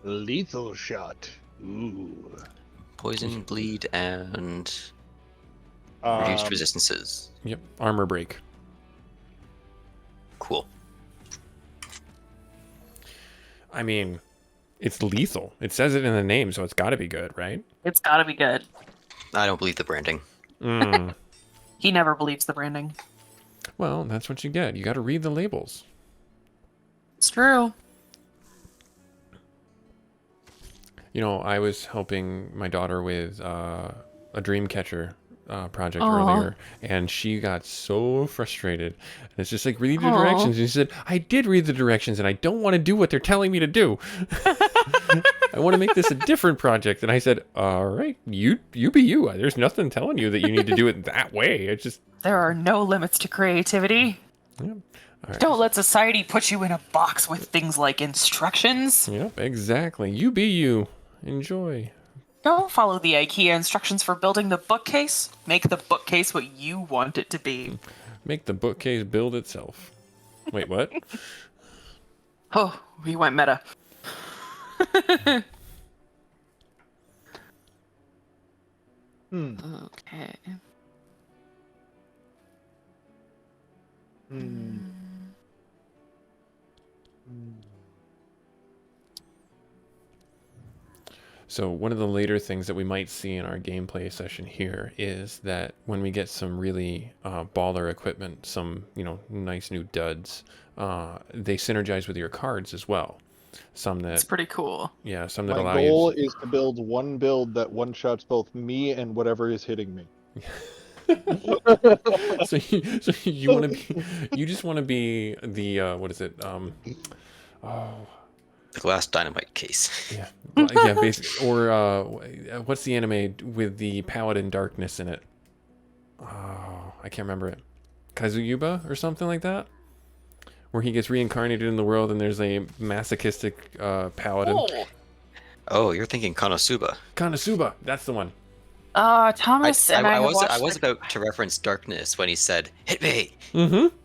Lethal shot. Ooh. Poison, bleed, and reduced resistances. Yep. Armor break. Cool. I mean, it's lethal. It says it in the name, so it's got to be good, right? It's gotta be good. I don't believe the branding. He never believes the branding. Well, that's what you get. You got to read the labels. It's true. You know, I was helping my daughter with a dream catcher project Aw. earlier, and she got so frustrated. And it's just like, read the Aw. directions. And she said, I did read the directions, and I don't want to do what they're telling me to do. I want to make this a different project. And I said, all right, you be you. There's nothing telling you that you need to do it that way. It's just... There are no limits to creativity. Yeah. All right. Don't let society put you in a box with things like instructions. Yep, exactly. You be you. Enjoy. Don't follow the IKEA instructions for building the bookcase. Make the bookcase what you want it to be. Make the bookcase build itself. Wait, what? Oh, we went meta. Okay. So one of the later things that we might see in our gameplay session here is that when we get some really baller equipment, some nice new duds, they synergize with your cards as well. Some that It's pretty cool. yeah, some that My allow goal you. is to build one build that one-shots both me and whatever is hitting me. So you want to be, you just want to be the what is it? The glass dynamite case. Yeah, yeah, basically. Or what's the anime with the Paladin Darkness in it? Oh, I can't remember it. Kazuyuba or something like that, where he gets reincarnated in the world and there's a masochistic paladin. Oh, you're thinking Konosuba. Konosuba, that's the one. Thomas and I was watched about to reference Darkness when he said, "Hit me." Mm-hmm.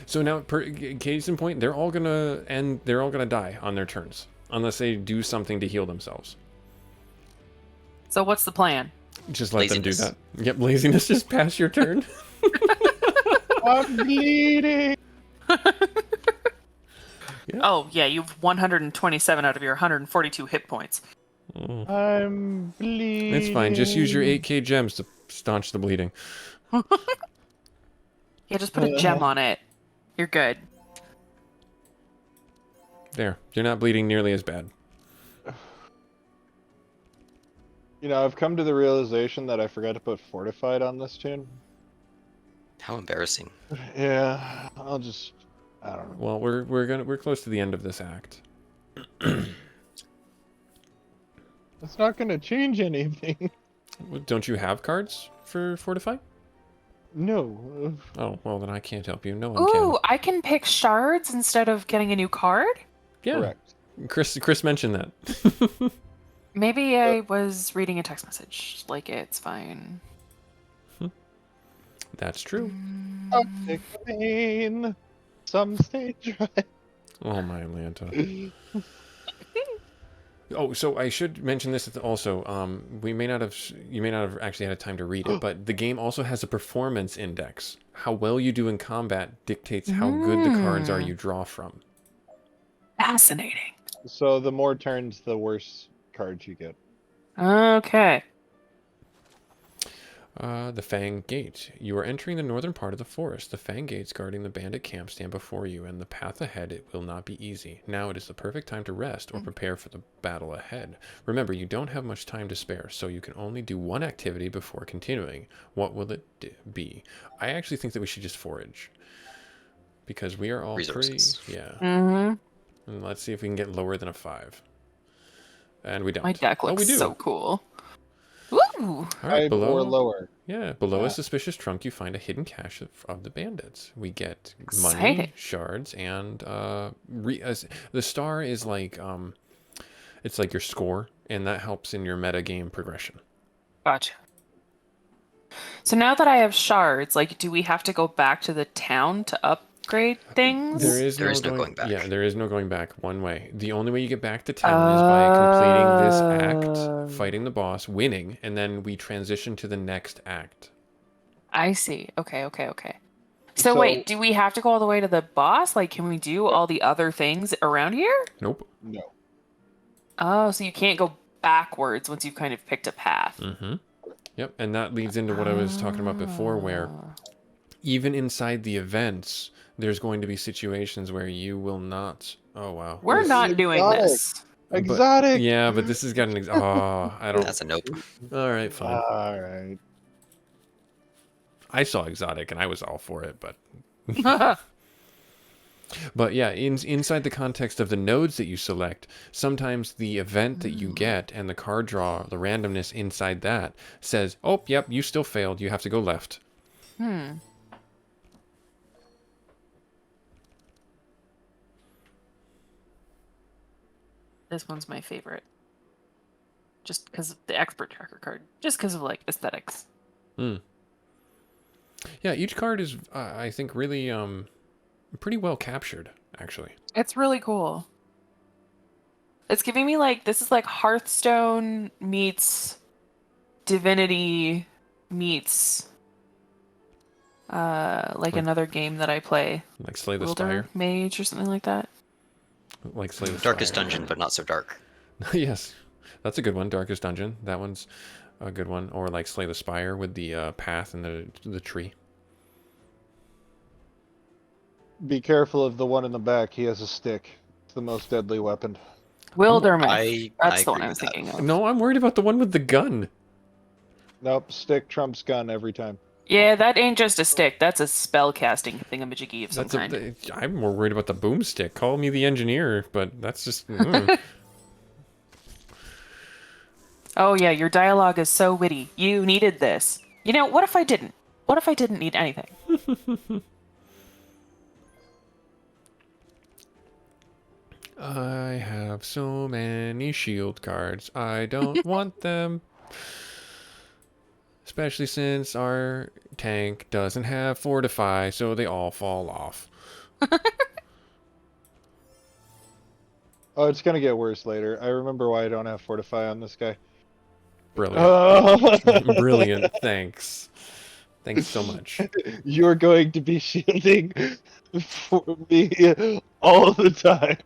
So now, case in point, they're all gonna die on their turns unless they do something to heal themselves. So what's the plan? Just let Laziness. them do that. Yep, laziness. Just pass your turn. I'm bleeding. Yeah. Oh, yeah, you've 127 out of your 142 hit points. I'm bleeding. It's fine. Just use your 8k gems to staunch the bleeding. Yeah, just put a gem on it. You're good. There. You're not bleeding nearly as bad. You know, I've come to the realization that I forgot to put fortified on this tune. How embarrassing. Yeah, I don't know. Well, we're close to the end of this act. It's not gonna change anything. Don't you have cards for Fortify? No. Oh, well, then I can't help you. No one Ooh, I can pick shards instead of getting a new card? can. Yeah. Correct. Chris mentioned that. Maybe I was reading a text message. Like, it's fine. That's true. Toxic pain. Some stay dry. Oh, my Atlanta. Oh, so I should mention this also. You may not have actually had time to read it, but the game also has a performance index. How well you do in combat dictates how good the cards are you draw from. Fascinating. So the more turns, the worse cards you get. Okay. The Fang Gate. You are entering the northern part of the forest. The Fang Gates guarding the bandit camp stand before you, and the path ahead it will not be easy. Now it is the perfect time to rest or prepare for the battle ahead. Remember, you don't have much time to spare, so you can only do one activity before continuing. What will it be? I actually think that we should just forage. Because we are all Resources. pretty... Yeah. Mm-hmm. And let's see if we can get lower than a 5. And we don't. My deck looks we do. so cool. Woo! All right, 5 or lower. Yeah, below Yeah. a suspicious trunk, you find a hidden cache of the bandits. We get money, Exciting. shards, and the star is like it's like your score, and that helps in your meta game progression. Gotcha. So now that I have shards, like, do we have to go back to the town to upgrade things? There is There no is no going back. Yeah, there is no going back one way. The only way you get back to town is by completing this act, fighting the boss, winning, and then we transition to the next act. I see. Okay. So wait, do we have to go all the way to the boss? Like, can we do all the other things around here? Nope. No. Oh, so you can't go backwards once you've kind of picked a path. Mm-hmm. Yep, and that leads into what I was talking about before, where even inside the events, there's going to be situations where you will not. Oh wow. We're not doing Exotic. this. Exotic. Yeah, but this has got an. I don't. That's a nope. All right, fine. All right. I saw exotic, and I was all for it, but. But yeah, inside the context of the nodes that you select, sometimes the event that you get and the card draw, the randomness inside that says, "Oh, yep, you still failed. You have to go left." This one's my favorite. Just because of the expert tracker card. Just because of, like, aesthetics. Yeah, each card is, I think, really pretty well captured, actually. It's really cool. It's giving me, like, this is like Hearthstone meets Divinity meets like another game that I play. Like Slay the Wilder Spire. Mage or something like that. Like Slay the Darkest Spire. Dungeon, but not so dark. Yes, that's a good one. Darkest Dungeon. That one's a good one. Or like Slay the Spire with the path and the tree. Be careful of the one in the back. He has a stick. It's the most deadly weapon. Wildermyth. I That's the agree one I was with that. thinking of. No, I'm worried about the one with the gun. Nope. Stick trumps gun every time. Yeah, that ain't just a stick. That's a spell casting thingamajiggy of some kind. I'm more worried about the boomstick. Call me the engineer, but that's just. Oh yeah, your dialogue is so witty. You needed this. You know, what if I didn't? What if I didn't need anything? I have so many shield cards. I don't want them. Especially since our tank doesn't have fortify, so they all fall off. Oh, it's gonna get worse later. I remember why I don't have fortify on this guy. Brilliant. Brilliant. Thanks. Thanks so much. You're going to be shielding for me all the time.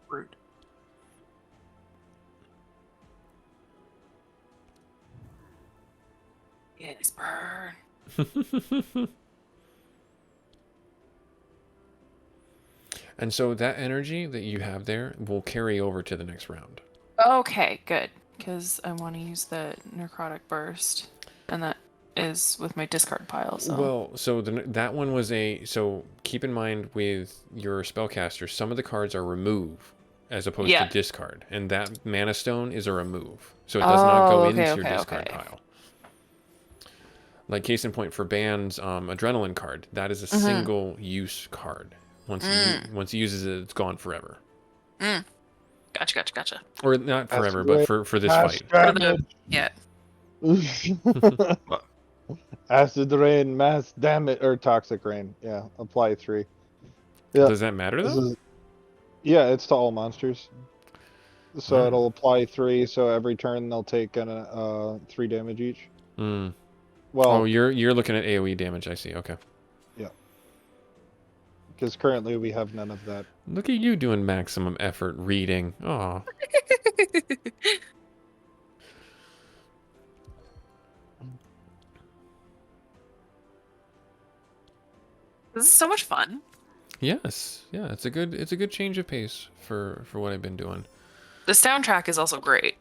Rude. Yes, burn. And so that energy that you have there will carry over to the next round. Okay, good. Because I want to use the necrotic burst, and that is with my discard pile. So. Well, so that one was so keep in mind with your spellcaster, some of the cards are remove as opposed Yeah. to discard, and that mana stone is a remove, so it does not go into your discard pile. Like case in point for Ban's adrenaline card, that is a single use card. Once he uses it, it's gone forever. Gotcha. Or not forever, but for this Mass fight. damage. Yeah. What? Acid rain, mass damage, or toxic rain. Yeah, apply 3. Yeah. Does that matter though? Yeah, it's to all monsters. So Alright. it'll apply 3. So every turn they'll take 3 damage each. Mm. Well, Oh, you're looking at AOE damage. I see. Okay. yeah. Because currently we have none of that. Look at you doing maximum effort reading. Aw. This is so much fun. Yes. Yeah. It's a good change of pace for what I've been doing. The soundtrack is also great.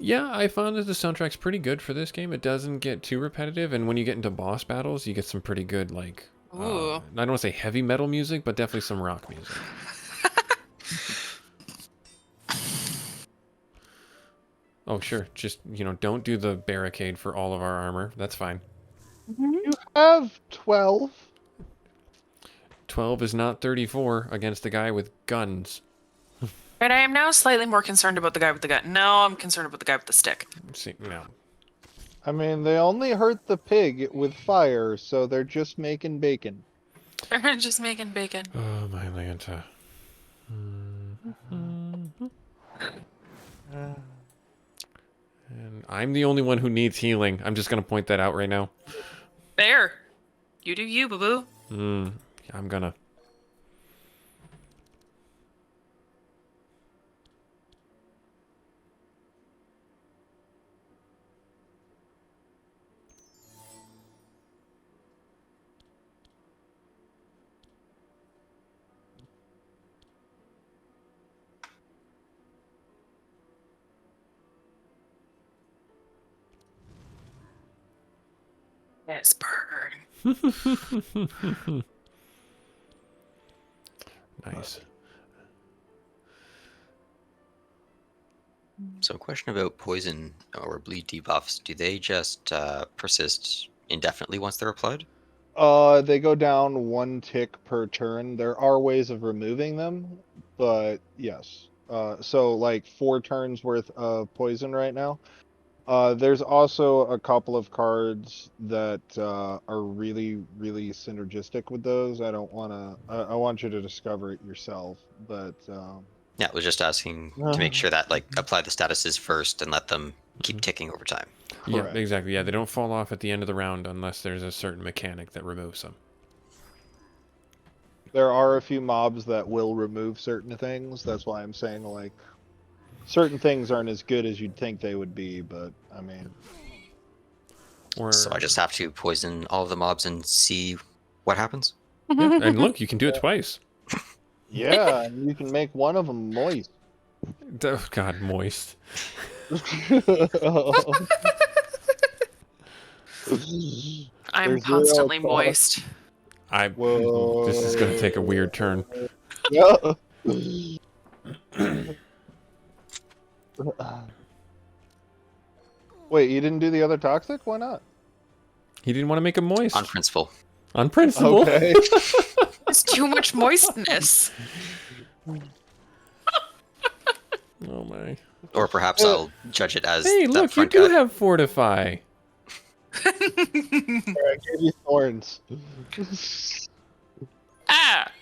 Yeah, I found that the soundtrack's pretty good for this game. It doesn't get too repetitive, and when you get into boss battles, you get some pretty good, like, Ooh. I don't want to say heavy metal music, but definitely some rock music. Oh, sure. Just, don't do the barricade for all of our armor. That's fine. You have 12. 12 is not 34 against the guy with guns. Right, I am now slightly more concerned about the guy with the gun. No, I'm concerned about the guy with the stick. See, no. I mean, they only hurt the pig with fire, so they're just making bacon. They're just making bacon. Oh, my Lanta. And I'm the only one who needs healing. I'm just going to point that out right now. There. You do you, boo-boo. I'm gonna. Yes, burn. Nice. So, question about poison or bleed debuffs. Do they just persist indefinitely once they're applied? They go down 1 tick per turn. There are ways of removing them, but yes. So like 4 turns worth of poison right now. There's also a couple of cards that are really, really synergistic with those. I don't want to. I want you to discover it yourself, but. Yeah, I was just asking to make sure that apply the statuses first and let them keep ticking over time. Yeah, Correct. exactly. Yeah, they don't fall off at the end of the round unless there's a certain mechanic that removes them. There are a few mobs that will remove certain things. That's why I'm saying like certain things aren't as good as you'd think they would be, but I mean. Or So I just have to poison all of the mobs and see what happens? yeah, and look, you can do it twice. Yeah, and you can make one of them moist. Oh, God, moist. I'm There's constantly zero moist. Whoa. This is going to take a weird turn. Yeah. Wait, you didn't do the other toxic? Why not? He didn't want to make him moist. On principle. On principle. Okay. It's too much moistness. Oh, my. Or perhaps I'll judge it as Hey, that look, you front do cut. have Fortify. I gave you thorns. Ah!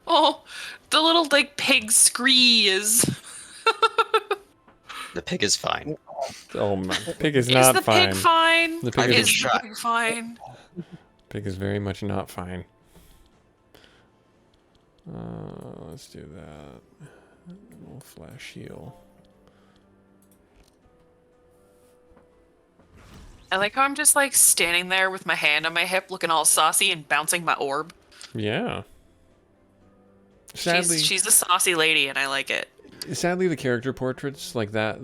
Oh, the little, pig screes. The pig is fine. Oh, my. Pig is Is not the fine. pig fine? The pig I've is, been Is the pig fine? pig is very much not fine. Let's do that. We'll flash heal. I like how I'm just, standing there with my hand on my hip, looking all saucy and bouncing my orb. Yeah. Sadly, she's a saucy lady, and I like it. sadly, the character portraits like that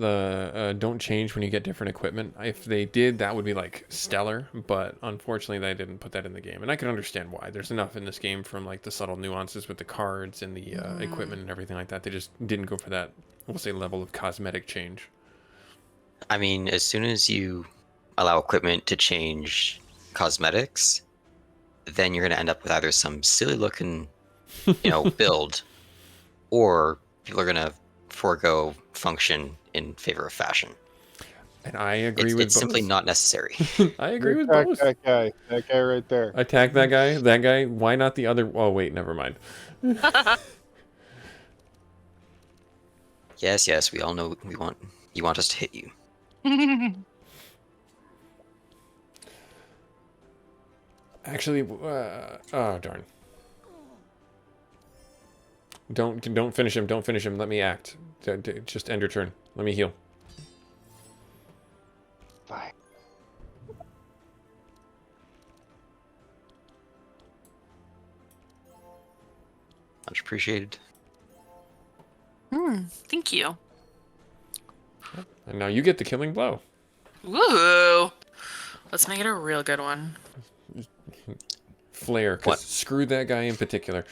don't change when you get different equipment. If they did, that would be like stellar. But unfortunately, they didn't put that in the game, and I can understand why. There's enough in this game from like the subtle nuances with the cards and the equipment and everything like that. They just didn't go for that, we'll say, level of cosmetic change. I mean, as soon as you allow equipment to change cosmetics, then you're going to end up with either some silly looking, build, or people are going to forego function in favor of fashion. And I agree It's, with it's both. simply not necessary. I agree with Attack both. that guy right there. Attack that guy. That guy. Why not the other? Oh wait, never mind. Yes, we all know you want us to hit you. Actually, oh darn. Don't finish him. Don't finish him. Let me act. Just end your turn. Let me heal. Fine. Much appreciated. Thank you. And now you get the killing blow. Woo! Let's make it a real good one. Flare, What? because screw that guy in particular.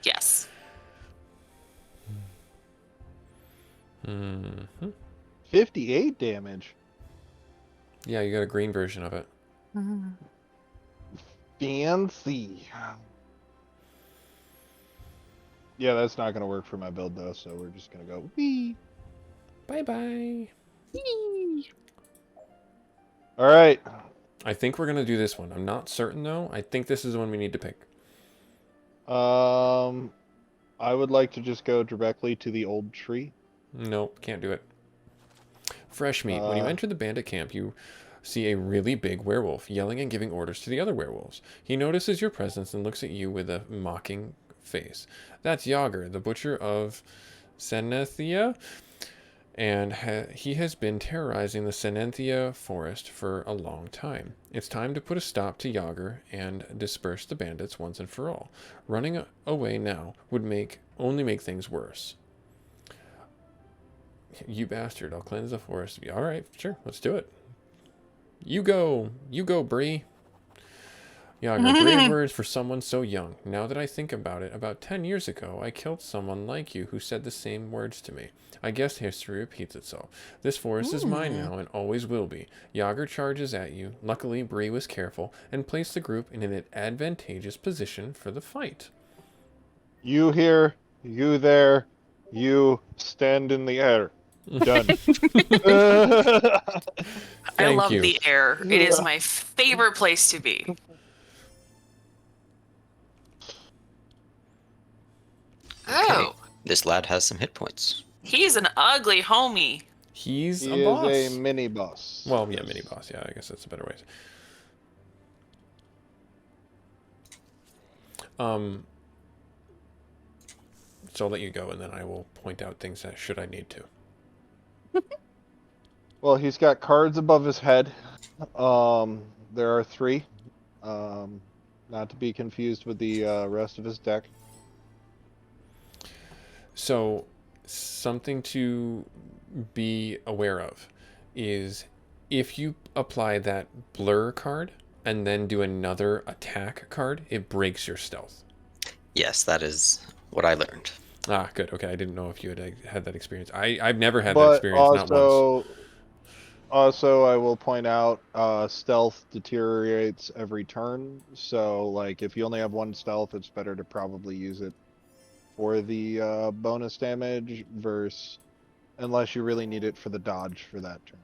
Yes. 58 damage. Yeah, you got a green version of it. Fancy. Yeah, that's not gonna work for my build though, so we're just gonna go wee. Bye-bye. Alright. I think we're going to do this one. I'm not certain, though. I think this is the one we need to pick. I would like to just go directly to the old tree. Nope, can't do it. Fresh meat. When you enter the bandit camp, you see a really big werewolf yelling and giving orders to the other werewolves. He notices your presence and looks at you with a mocking face. That's Yager, the butcher of Senethia, and he has been terrorizing the Senenthia forest for a long time. It's time to put a stop to Yager and disperse the bandits once and for all. Running away now would only make things worse. You bastard, I'll cleanse the forest. Alright, sure, let's do it. You go, Bree. Yager, brave words for someone so young. Now that I think about it, about 10 years ago, I killed someone like you who said the same words to me. I guess history repeats itself. This forest is mine now and always will be. Yager charges at you. Luckily, Bree was careful and placed the group in an advantageous position for the fight. You here, you there, you stand in the air. Done. I love you. the air. It is my favorite place to be. Oh, This lad has some hit points. he's an ugly homie. He's He a boss. is a mini boss. Well, yeah, mini boss. Yeah, I guess that's a better way. So I'll let you go, and then I will point out things that should I need to. Well, he's got cards above his head. There are 3. Not to be confused with the rest of his deck. So, something to be aware of is if you apply that blur card and then do another attack card, it breaks your stealth. Yes, that is what I learned. Ah, good. Okay, I didn't know if you had that experience. I've never had that experience, not once. Also, I will point out, stealth deteriorates every turn. So, like, if you only have 1 stealth, it's better to probably use it for the bonus damage unless you really need it for the dodge for that turn.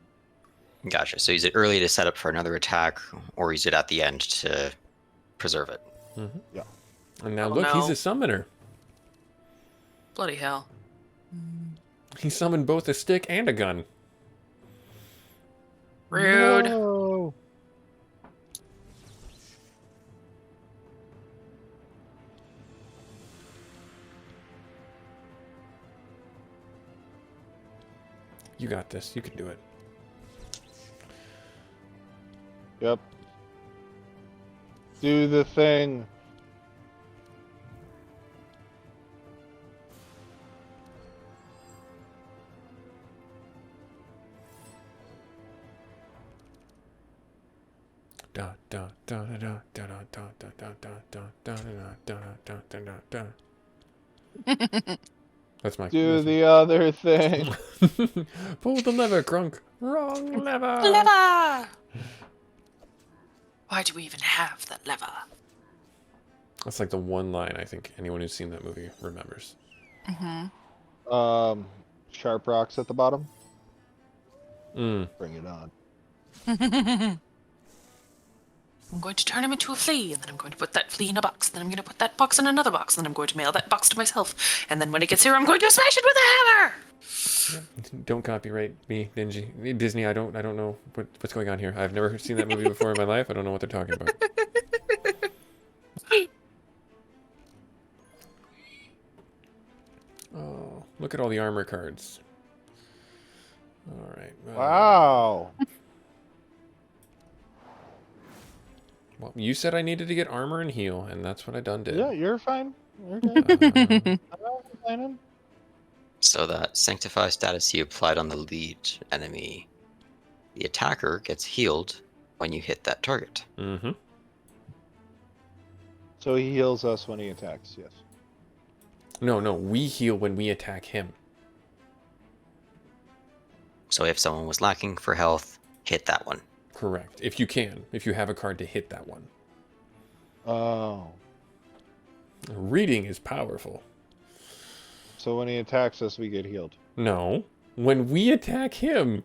Gotcha. So use it early to set up for another attack, or use it at the end to preserve it. Mm-hmm. Yeah. And now Oh, look, he's no. a summoner. Bloody hell. He summoned both a stick and a gun. Rude. No. You got this. You can do it. Yep. Do the thing. That's my. Do That's the other thing. my... Pull the lever, Crunk. Wrong lever. Lever! Why do we even have that lever? That's like the one line I think anyone who's seen that movie remembers. Sharp rocks at the bottom. Mm. Bring it on. I'm going to turn him into a flea, and then I'm going to put that flea in a box, then I'm going to put that box in another box, and then I'm going to mail that box to myself, and then when it gets here, I'm going to smash it with a hammer! Don't copyright me, Disney. I don't know what's going on here. I've never seen that movie before in my life. I don't know what they're talking about. Oh, look at all the armor cards. All right. Wow. Well, you said I needed to get armor and heal, and that's what I done did. Yeah, you're fine. You're good. Fine. So that Sanctify status you applied on the lead enemy, the attacker gets healed when you hit that target. Mm-hmm. So he heals us when he attacks, yes. No, we heal when we attack him. So if someone was lacking for health, hit that one. Correct. If you can. If you have a card to hit that one. Oh. Reading is powerful. So when he attacks us, we get healed. No. When we attack him.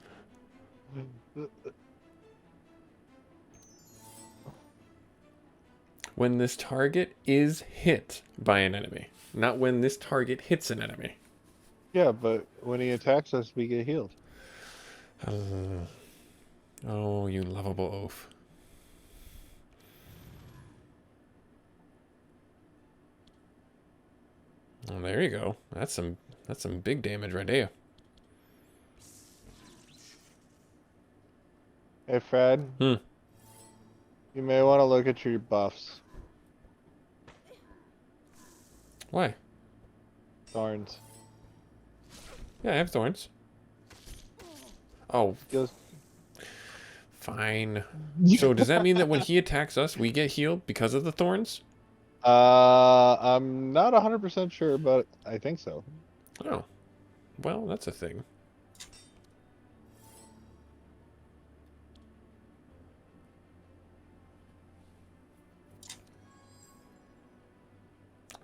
When this target is hit by an enemy. Not when this target hits an enemy. Yeah, but when he attacks us, we get healed. Oh, you lovable oaf. Oh, there you go. That's some big damage right there. Hey, Fred. Hmm. You may want to look at your buffs. Why? Thorns. Yeah, I have thorns. Oh, Just... fine. So does that mean that when he attacks us, we get healed because of the thorns? I'm not 100% sure, but I think so. Oh. Well, that's a thing.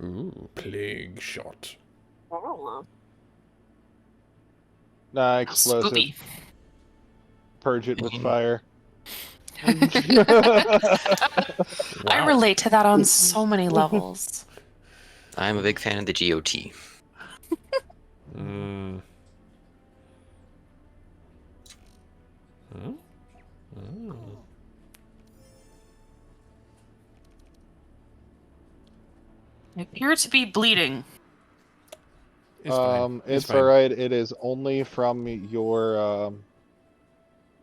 Ooh, plague shot. Nah, explosive. Spoopy. Purge it with fire. I relate to that on so many levels. I am a big fan of the GOT. Mm. Hmm? Mm. I appear to be bleeding. It's fine. It's fine. alright. It is only from your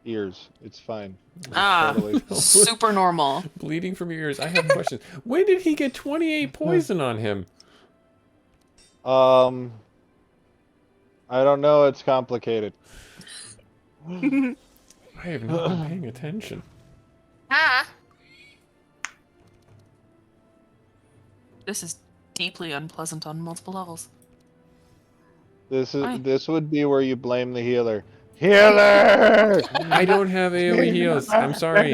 ears. It's fine. Ah, Totally. super normal. Bleeding from your ears. I have questions. When did he get 28 poison on him? I don't know. It's complicated. I have not been paying attention. Ah. This is deeply unpleasant on multiple levels. Fine. This would be where you blame the healer. Healer! I don't have AoE heals. I'm sorry.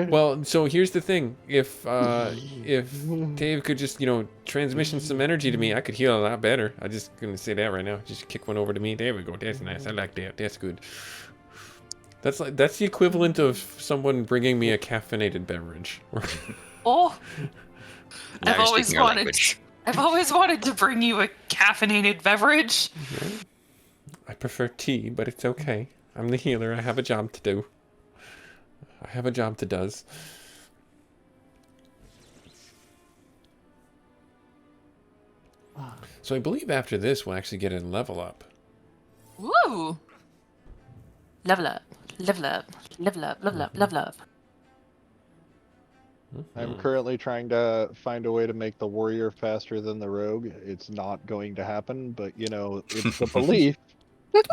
Well, so here's the thing. If Dave could just, transmission some energy to me, I could heal a lot better. I'm just gonna say that right now. Just kick one over to me. There we go. That's nice. I like that. That's good. That's the equivalent of someone bringing me a caffeinated beverage. Oh, Now you're speaking our language. I've always wanted to bring you a caffeinated beverage. I prefer tea, but it's okay. I'm the healer. I have a job to do. I have a job to does. So I believe after this we'll actually get a level up. Woo! Level up, level up, level up, level up, level up. I'm currently trying to find a way to make the warrior faster than the rogue. It's not going to happen, but it's a belief.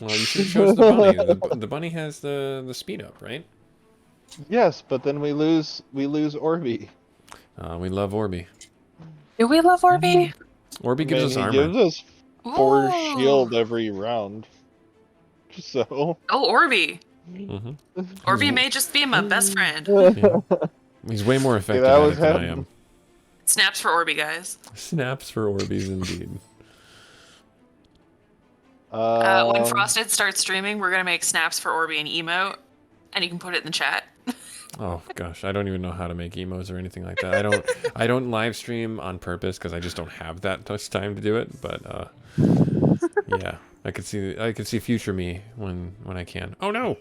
Well, you should have chose the bunny. The bunny has the speed up, right? Yes, but then we lose Orby. We love Orby. Do we love Orby? Orby I gives mean, us he armor. gives us 4 Ooh. shield every round. So. Oh, Orby. Hmm Orby may just be my best friend. Yeah. He's way more Okay, effective that at was it than I him. am. Snaps for Orby, guys. Snaps for Orbeez indeed. When Frosted starts streaming, we're gonna make snaps for Orby and emote, and you can put it in the chat. Oh gosh, I don't even know how to make emos or anything like that. I don't live stream on purpose because I just don't have that much time to do it. But yeah, I could see future me when I can. Oh no,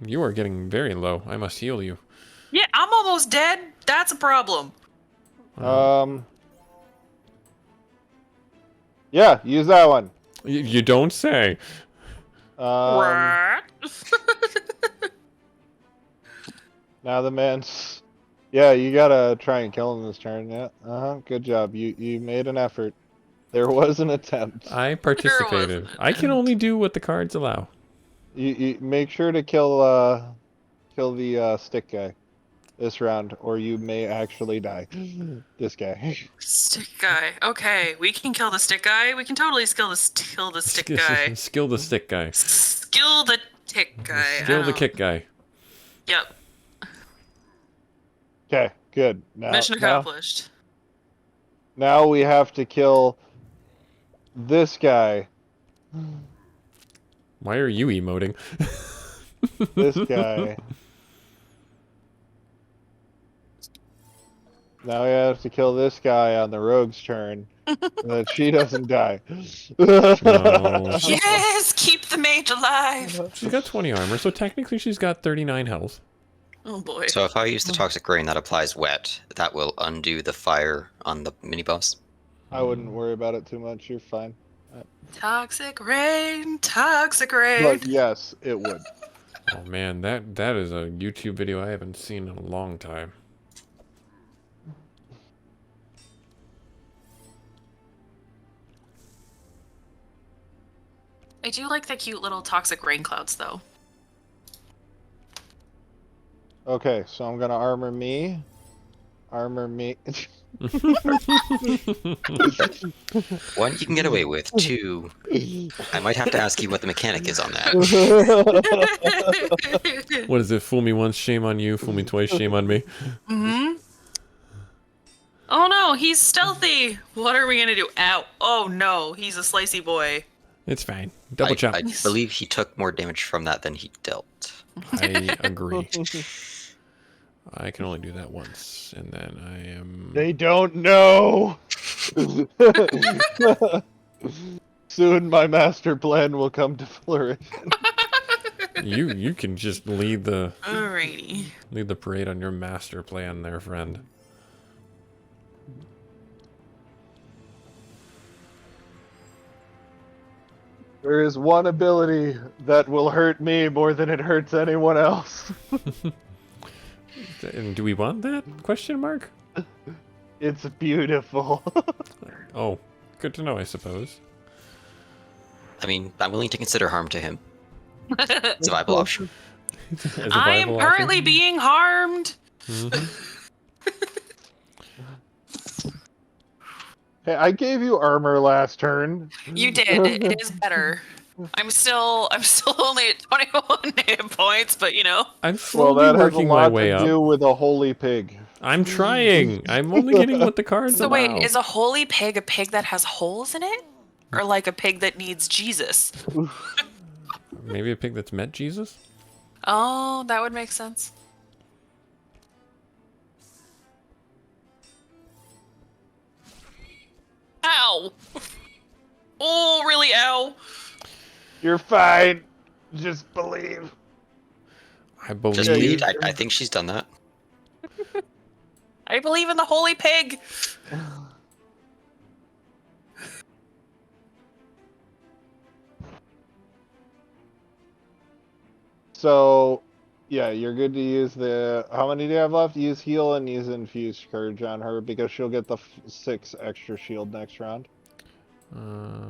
you are getting very low. I must heal you. Yeah, I'm almost dead. That's a problem. Yeah, use that one. You don't say. Now the man's. Yeah, you gotta try and kill him this turn. Yeah. Good job. You made an effort. There was an attempt. I participated. I can only do what the cards allow. You make sure to kill the stick guy this round, or you may actually die. This guy. Stick guy. Okay, we can kill the stick guy. We can totally kill the stick guy. Skill the stick guy. Skill the tick guy. Skill the kick guy. Yep. Okay, good. Mission accomplished. Now we have to kill this guy. Why are you emoting? This guy. Now we have to kill this guy on the rogue's turn, so that she doesn't die. No. Yes, keep the mage alive. She's got 20 armor, so technically she's got 39 health. Oh boy. So if I use the toxic rain that applies wet, that will undo the fire on the mini boss. I wouldn't worry about it too much. You're fine. Toxic rain, toxic rain. But yes, it would. Oh man, that is a YouTube video I haven't seen in a long time. I do like the cute little toxic rain clouds, though. Okay, so I'm gonna armor me. Armor me. One, you can get away with. Two, I might have to ask you what the mechanic is on that. What is it? Fool me once, shame on you. Fool me twice, shame on me. Mm-hmm. Oh no, he's stealthy. What are we gonna do? Ow. Oh no, he's a slicey boy. It's fine. Double chop. I believe he took more damage from that than he dealt. I agree. I can only do that once, and then I am... They don't know. Soon my master plan will come to flourish. You can just lead the Alrighty. parade on your master plan there, friend. There is one ability that will hurt me more than it hurts anyone else. And do we want that? Question mark? It's beautiful. Oh, good to know, I suppose. I mean, I'm willing to consider harm to him. It's a viable option. As a I am viable currently option? being harmed. Hey, I gave you armor last turn. You did. It is better. I'm still only at 21 hit points, but you know. I'm Well, slowly that has a working my lot way to up. do with a holy pig. I'm trying. I'm only getting what the cards So allow. wait, is a holy pig a pig that has holes in it? Or like a pig that needs Jesus? Maybe a pig that's met Jesus? Oh, that would make sense. Ow! Oh, really, ow! You're fine. Just believe. I believe. Just believe. I think she's done that. I believe in the holy pig! So, yeah, you're good to use the... How many do you have left? Use heal and use infused courage on her because she'll get the 6 extra shield next round.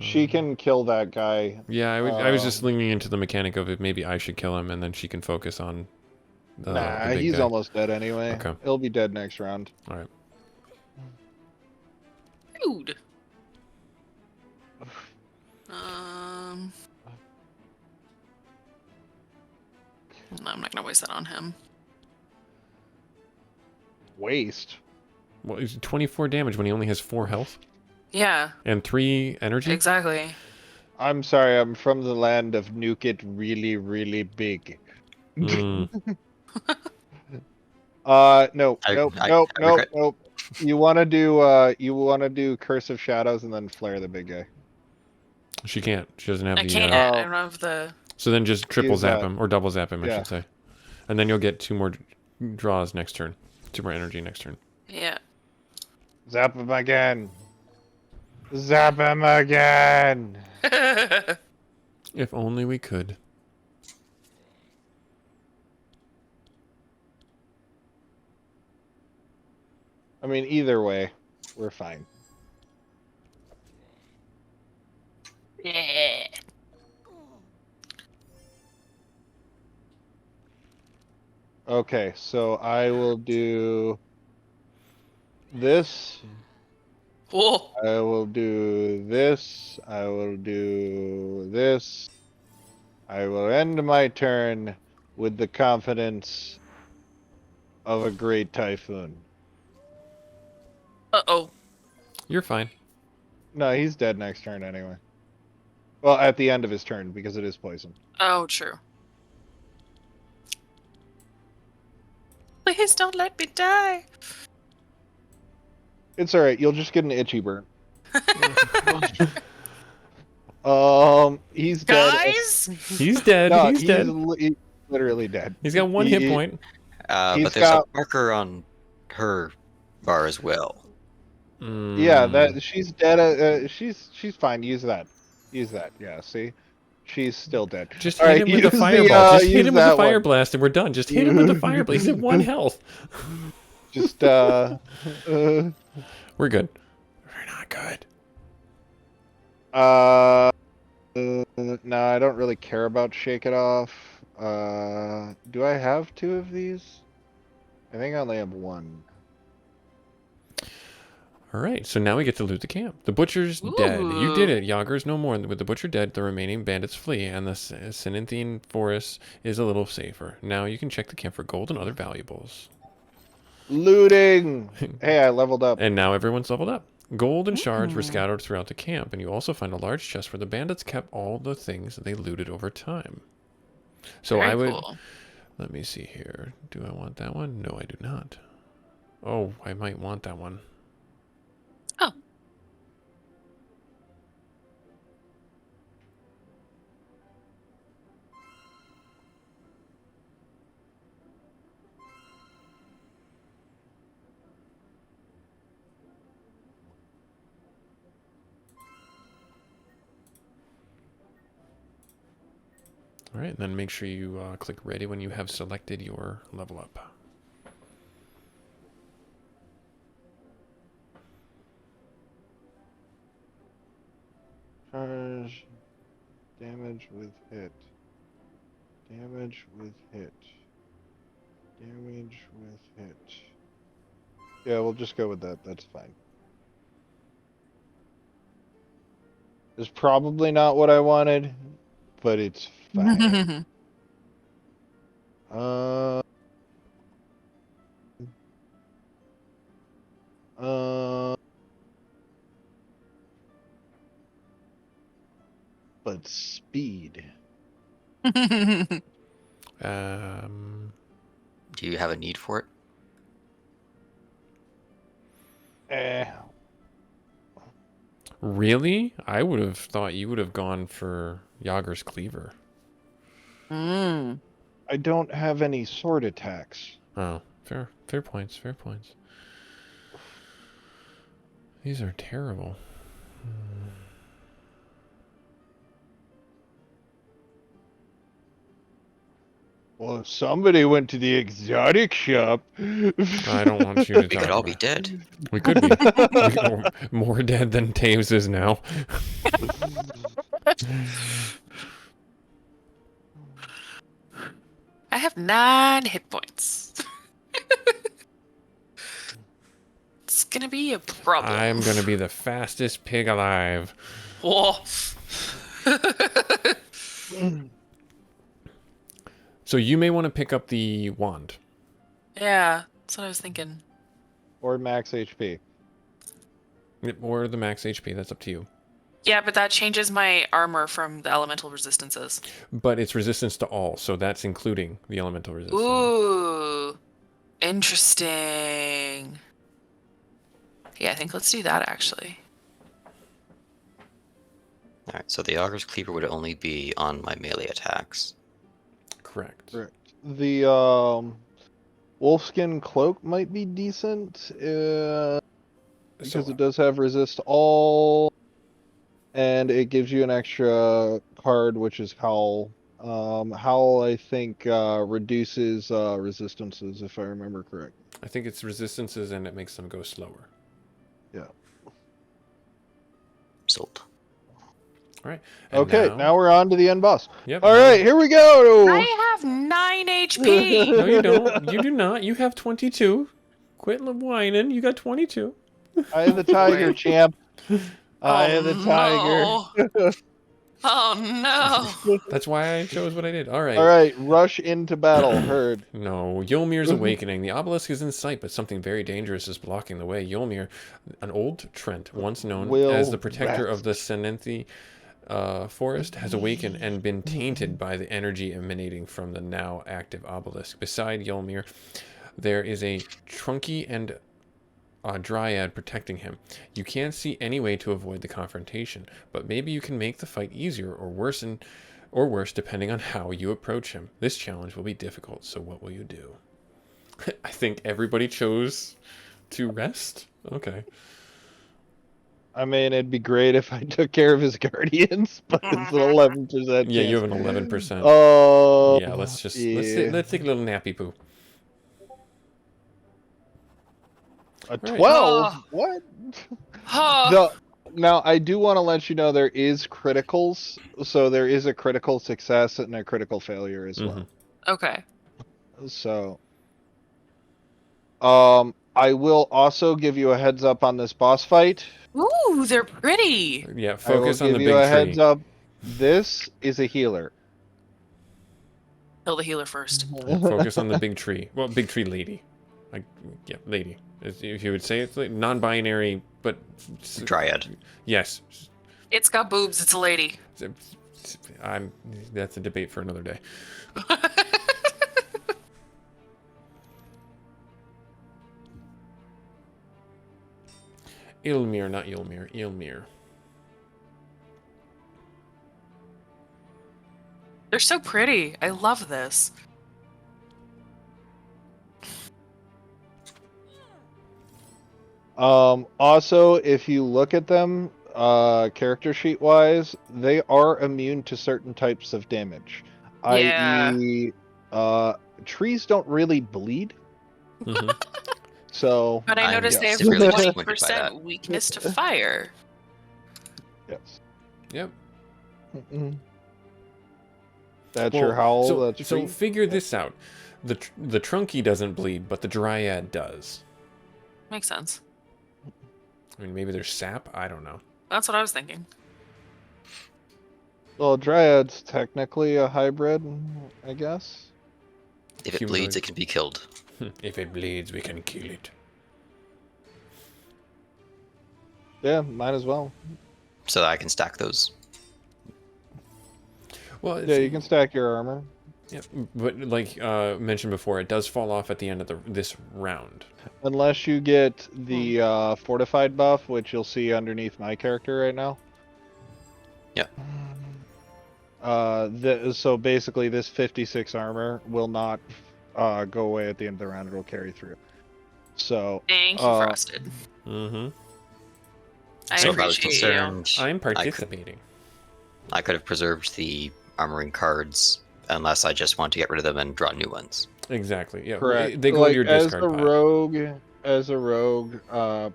She can kill that guy. Yeah, I was just leaning into the mechanic of it. Maybe I should kill him, and then she can focus on Nah, big he's guy? almost dead anyway. Okay. He'll be dead next round. All right. Dude. No, I'm not gonna waste that on him. Waste. Well, he's 24 damage when he only has 4 health Yeah, and 3 energy. exactly. I'm sorry, I'm from the land of nuke it really, really big. Mm. Nope, I nope, nope, nope, regret. nope. You wanna do Curse of Shadows and then flare the big guy. She can't. She doesn't have I the. can't. I don't have the. So then just triple Use zap that. him or double zap him, I Yeah. should say, and then you'll get 2 more draws next turn, 2 more energy next turn. Yeah. Zap him again. Zap him again. If only we could. I mean, either way, we're fine. Yeah. Okay, so I will do this. Cool. I will do this. I will do this. I will end my turn with the confidence of a great typhoon. Uh-oh. You're fine. No, he's dead next turn anyway. Well, at the end of his turn, because it is poison. Oh, true. Please don't let me die. It's alright, you'll just get an itchy burn. He's dead. Guys? He's dead. No, he's dead. he's literally dead. He's got 1 hit point. He's But there's got- a marker on her bar as well. Yeah, Mm. that she's dead. She's fine. Use that. Use that. Yeah. See, she's still dead. Just All hit right, him with the use fireball. Just hit use him with the that fire one. blast, and we're done. Just hit him with the fire blast. He's at 1 health. Just We're good. We're not good. No, I don't really care about Shake It Off. Do I have 2 of these? I think I only have 1. All right, so now we get to loot the camp. The butcher's dead. You did Ooh. it. Yager's no more. With the butcher dead, the remaining bandits flee, and the Sininthian forest is a little safer. Now you can check the camp for gold and other valuables. Looting. Hey, I leveled up. And now everyone's leveled up. Gold and shards were Ooh. scattered throughout the camp, and you also find a large chest where the bandits kept all the things that they looted over time. So Very I would... cool. Let me see here. Do I want that one? No, I do not. Oh, I might want that one. Oh. All right, and then make sure you click ready when you have selected your level up. Charge. Damage with hit. Damage with hit. Damage with hit. Yeah, we'll just go with that. That's fine. It's probably not what I wanted, but it's fine. uh, but speed. Do you have a need for it? Really? I would have thought you would have gone for Yager's cleaver. Mm. I don't have any sword attacks. Oh, fair points, fair points. These are terrible. Well, if somebody went to the exotic shop. I don't want you to We talk could all be about- dead. We could be. More dead than Taves is now. I have 9 hit points. It's gonna be a problem. I'm gonna be the fastest pig alive. Whoa. So you may want to pick up the wand. Yeah, that's what I was thinking. Or max HP. Or the max HP, that's up to you. Yeah, but that changes my armor from the elemental resistances. But it's resistance to all, so that's including the elemental resistance. Ooh, interesting. Yeah, I think let's do that actually. Alright, so the Augur's Cleaver would only be on my melee attacks. Correct. Correct. The wolfskin cloak might be decent because So- it does have resist all, and it gives you an extra card, which is Howl. Howl, I think, reduces resistances, if I remember correct. I think it's resistances and it makes them go slower. Yeah. Sold. All right. And Okay, now we're on to the end boss. Yep. All right, here we go. I have 9 HP. No, you don't. You do not. You have 22. Quit whining. You got 22. I am the tiger, Wait. champ. I am the tiger. No. Oh no. That's why I chose what I did. All right. All right, rush into battle. Heard. No, Yolmir's awakening. The obelisk is in sight, but something very dangerous is blocking the way. Yolmir, an old Trent, once known Will as the protector rest. of the Senenthi forest, has awakened and been tainted by the energy emanating from the now active obelisk. Beside Yolmir, there is a Trunky and dryad protecting him. You can't see any way to avoid the confrontation, but maybe you can make the fight easier or worse depending on how you approach him. This challenge will be difficult, so what will you do? I think everybody chose to rest. Okay. I mean, it'd be great if I took care of his guardians, but it's an 11%. Yeah, you have chance. an 11%. Oh. Yeah, let's yeah. let's take a little nappy poo. A Right. 12? Oh. What? Oh. No. Now, I do want to let you know there is criticals, so there is a critical success and a critical failure as well. Okay. So, I will also give you a heads up on this boss fight. Ooh, they're pretty. Yeah, I will focus on give the you a big heads tree. up. This is a healer. Kill the healer first. Focus on the big tree. Well, big tree lady. Like, yeah, lady. If you would say it's like non-binary, but Dryad. yes. It's got boobs. It's a lady. That's a debate for another day. Ilmir, not Ylmir. Ilmir. They're so pretty. I love this. Also, if you look at them, character sheet wise, they are immune to certain types of damage. Yeah. I.e., trees don't really bleed. Mhm. So, But I I'm noticed they have severely disappointed by 20% that. weakness to fire. yes. Yep. That's Well, your howl. So, that's so free. figure this out. The Trunky doesn't bleed, but the Dryad does. Makes sense. I mean, maybe there's sap. I don't know. That's what I was thinking. Well, Dryad's technically a hybrid, I guess. If it Humanoid. bleeds, it can be killed. If it bleeds, we can kill it. Yeah, might as well. So that I can stack those. Well, Yeah, you can stack your armor. Yeah, but like mentioned before, it does fall off at the end of this round. Unless you get the fortified buff, which you'll see underneath my character right now. Yeah. So basically, this 56 armor will not go away at the end of the round. It'll carry through. So Thank you, Frosted. Mm-hmm. I So if I was appreciate you. concerned, I'm participating. I could have preserved the armoring cards unless I just want to get rid of them and draw new ones. Exactly. Yeah. correct. They go Like, to your discard pile. As a rogue,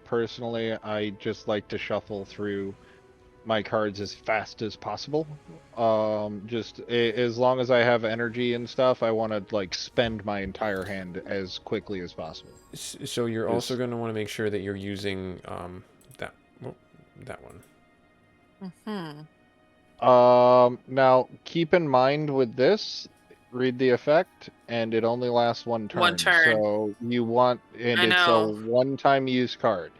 personally, I just like to shuffle through my cards as fast as possible. As long as I have energy and stuff, I want to like spend my entire hand as quickly as possible. So you're also going to want to make sure that you're using that oh, that one. Now keep in mind with this, read the effect, and it only lasts one turn. One turn. So you want, and I it's a know. one-time use card.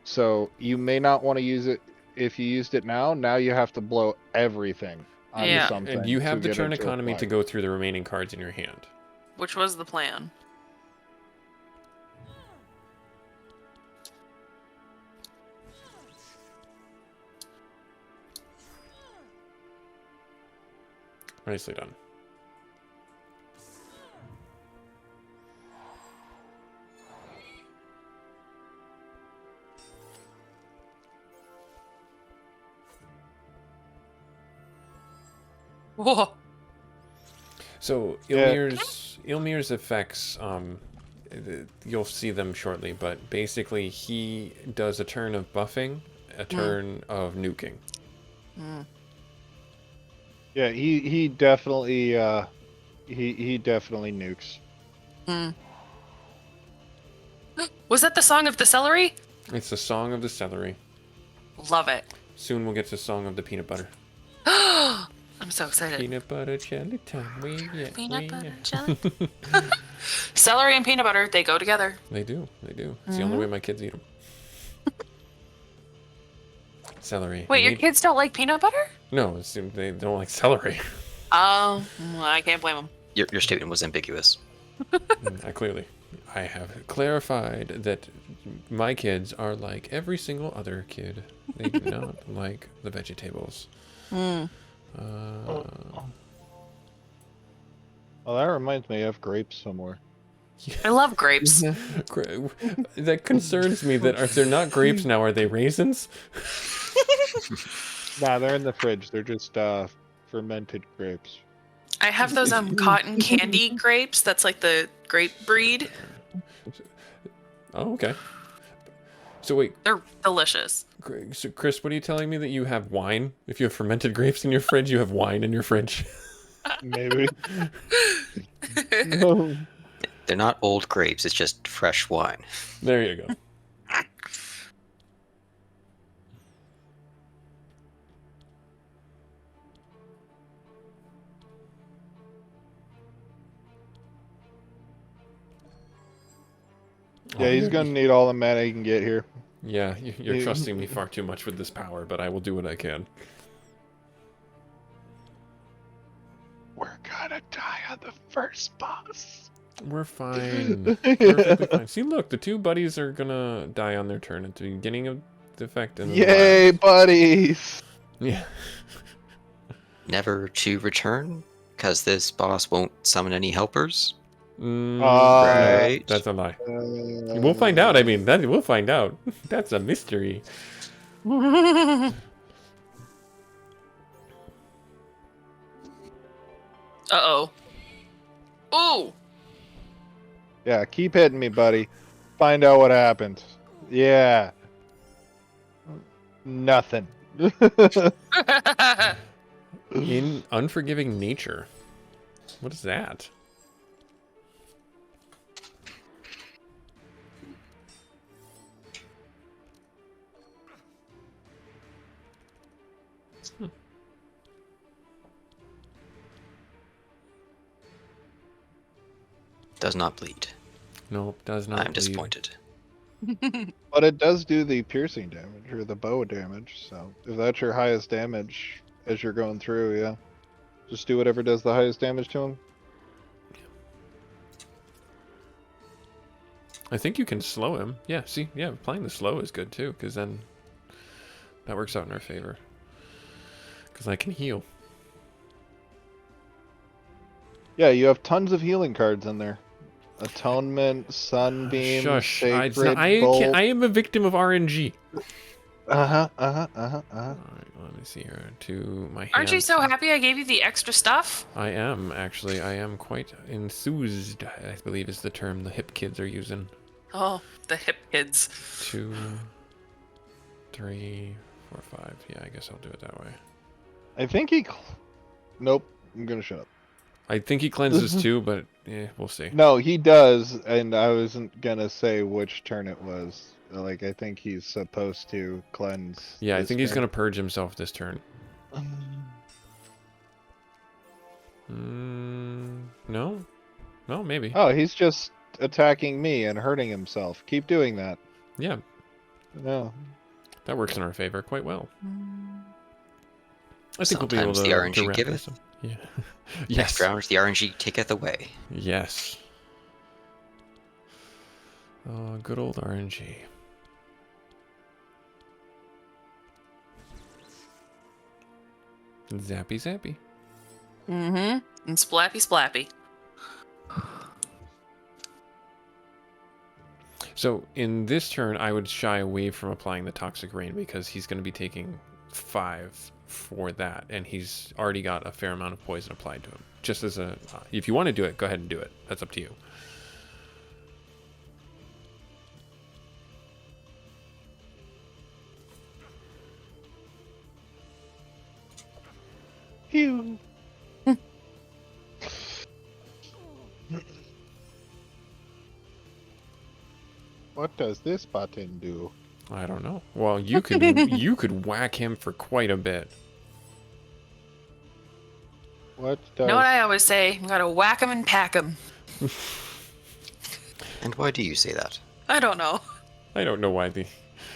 So you may not want to use it if you used it now. Now you have to blow everything onto Yeah. something. And you have to the get turn it economy to apply. go through the remaining cards in your hand. Which was the plan. Nicely done. Whoa. So Yeah. Ilmir's effects, you'll see them shortly, but basically he does a turn of buffing, a turn of nuking. Yeah, he definitely he definitely nukes. Was that the song of the celery? It's the Song of the Celery. Love it. Soon we'll get to Song of the Peanut Butter. I'm so excited. Peanut butter jelly time, Peanut butter jelly. Celery and peanut butter, they go together. They do. It's the only way my kids eat them. Celery. Wait, your kids don't like peanut butter? No, they don't like celery. Oh, I can't blame them. Your statement was ambiguous. I have clarified that my kids are like every single other kid. They do not like the vegetables. Well, that reminds me, I have grapes somewhere. I love grapes. That concerns me. That if they're not grapes now, are they raisins? Nah, they're in the fridge. They're just fermented grapes. I have those cotton candy grapes. That's like the grape breed. Oh, okay. So wait, They're delicious. so Chris, what are you telling me that you have wine? If you have fermented grapes in your fridge, you have wine in your fridge. Maybe. No. They're not old grapes, it's just fresh wine. There you go. Yeah, he's gonna need all the mana he can get here. Yeah, you're trusting me far too much with this power, but I will do what I can. We're gonna die on the first boss. We're fine. Perfectly fine. See, look, the two buddies are gonna die on their turn at the beginning of the effect. And Yay, buddies! Yeah. Never to return, because this boss won't summon any helpers. Right. That's a lie. We'll find out. I mean, we'll find out. That's a mystery. Uh-oh. Ooh! Yeah, keep hitting me, buddy. Find out what happened. Yeah. Nothing. In unforgiving nature. What is that? Does not bleed. Nope, does not. I'm bleed. disappointed. But it does do the piercing damage, or the bow damage, so if that's your highest damage as you're going through, yeah. Just do whatever does the highest damage to him. I think you can slow him. Yeah, see, yeah, playing the slow is good too, because then that works out in our favor. Because I can heal. Yeah, you have tons of healing cards in there. Atonement, Sunbeam, Shush! Sacred, I Bolt. am a victim of RNG. Uh-huh. Alright, let me see here. To my hand. Aren't you so happy I gave you the extra stuff? I am, actually. I am quite enthused, I believe is the term the hip kids are using. Oh, the hip kids. 2, 3, 4, 5. Yeah, I guess I'll do it that way. I think he. Nope. I'm gonna shut up. I think he cleanses too, but we'll see. No, he does, and I wasn't gonna say which turn it was. Like, I think he's supposed to cleanse. Yeah, I this think he's turn. gonna purge himself this turn. No, no, maybe. Oh, he's just attacking me and hurting himself. Keep doing that. Yeah, No. that works in our favor quite well. I think we'll be able Sometimes to, the RNG wrap giveth. this up. Yeah. Next Yes. round, the RNG taketh away. Yes. Good old RNG. Zappy zappy. Mm-hmm. And splappy splappy. So in this turn, I would shy away from applying the Toxic Rain because he's going to be taking 5 for that, and he's already got a fair amount of poison applied to him. Just as a, if you want to do it, go ahead and do it. That's up to you. Phew. What does this button do? I don't know. Well, you could you could whack him for quite a bit. What You does? know what I always say? You gotta whack 'em and pack 'em. And why do you say that? I don't know. I don't know why the.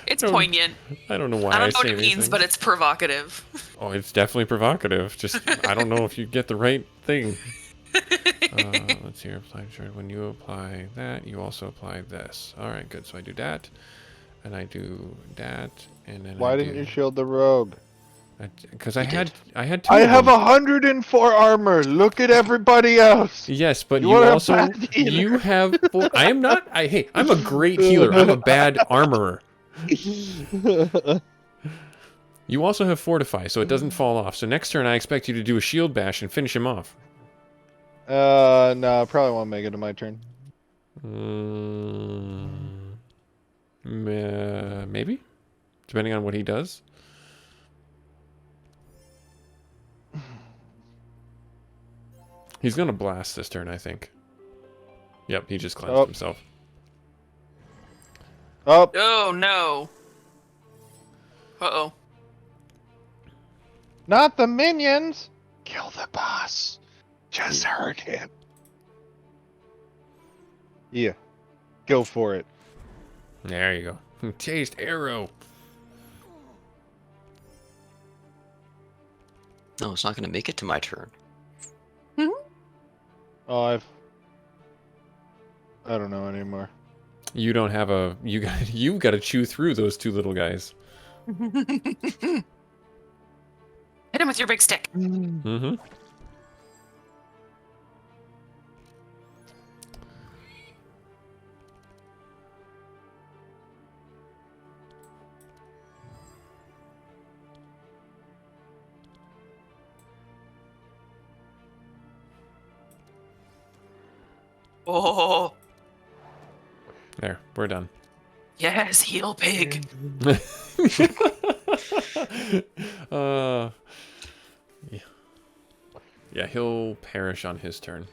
It's No, poignant. I don't know why I don't know say what it these means, but things. it's provocative. Oh, it's definitely provocative. Just I don't know if you get the right thing. Let's see here. Apply shard. When you apply that, you also apply this. All right, good. So I do that, and I do that, and then Why didn't you shield the rogue? Because I You had did. I had two. I of have them. 104 armor. Look at everybody else. Yes, but You you are a also bad healer. you have. I am not. Hey, I'm a great healer. I'm a bad armorer. You also have fortify, so it doesn't fall off. So next turn, I expect you to do a shield bash and finish him off. No, I probably won't make it to my turn. Maybe, depending on what he does. He's gonna blast this turn, I think. Yep, he just cleansed himself. Oh, Oh no. Uh-oh. not the minions. Kill the boss. Just hurt him. Yeah, go for it. There you go. Taste arrow. No, it's not going to make it to my turn. Oh, I don't know anymore. You don't have a. You got to chew through those two little guys. Hit him with your big stick. Mm-hmm. Oh, There, we're done. yes, heal pig. Yeah. Yeah, he'll perish on his turn.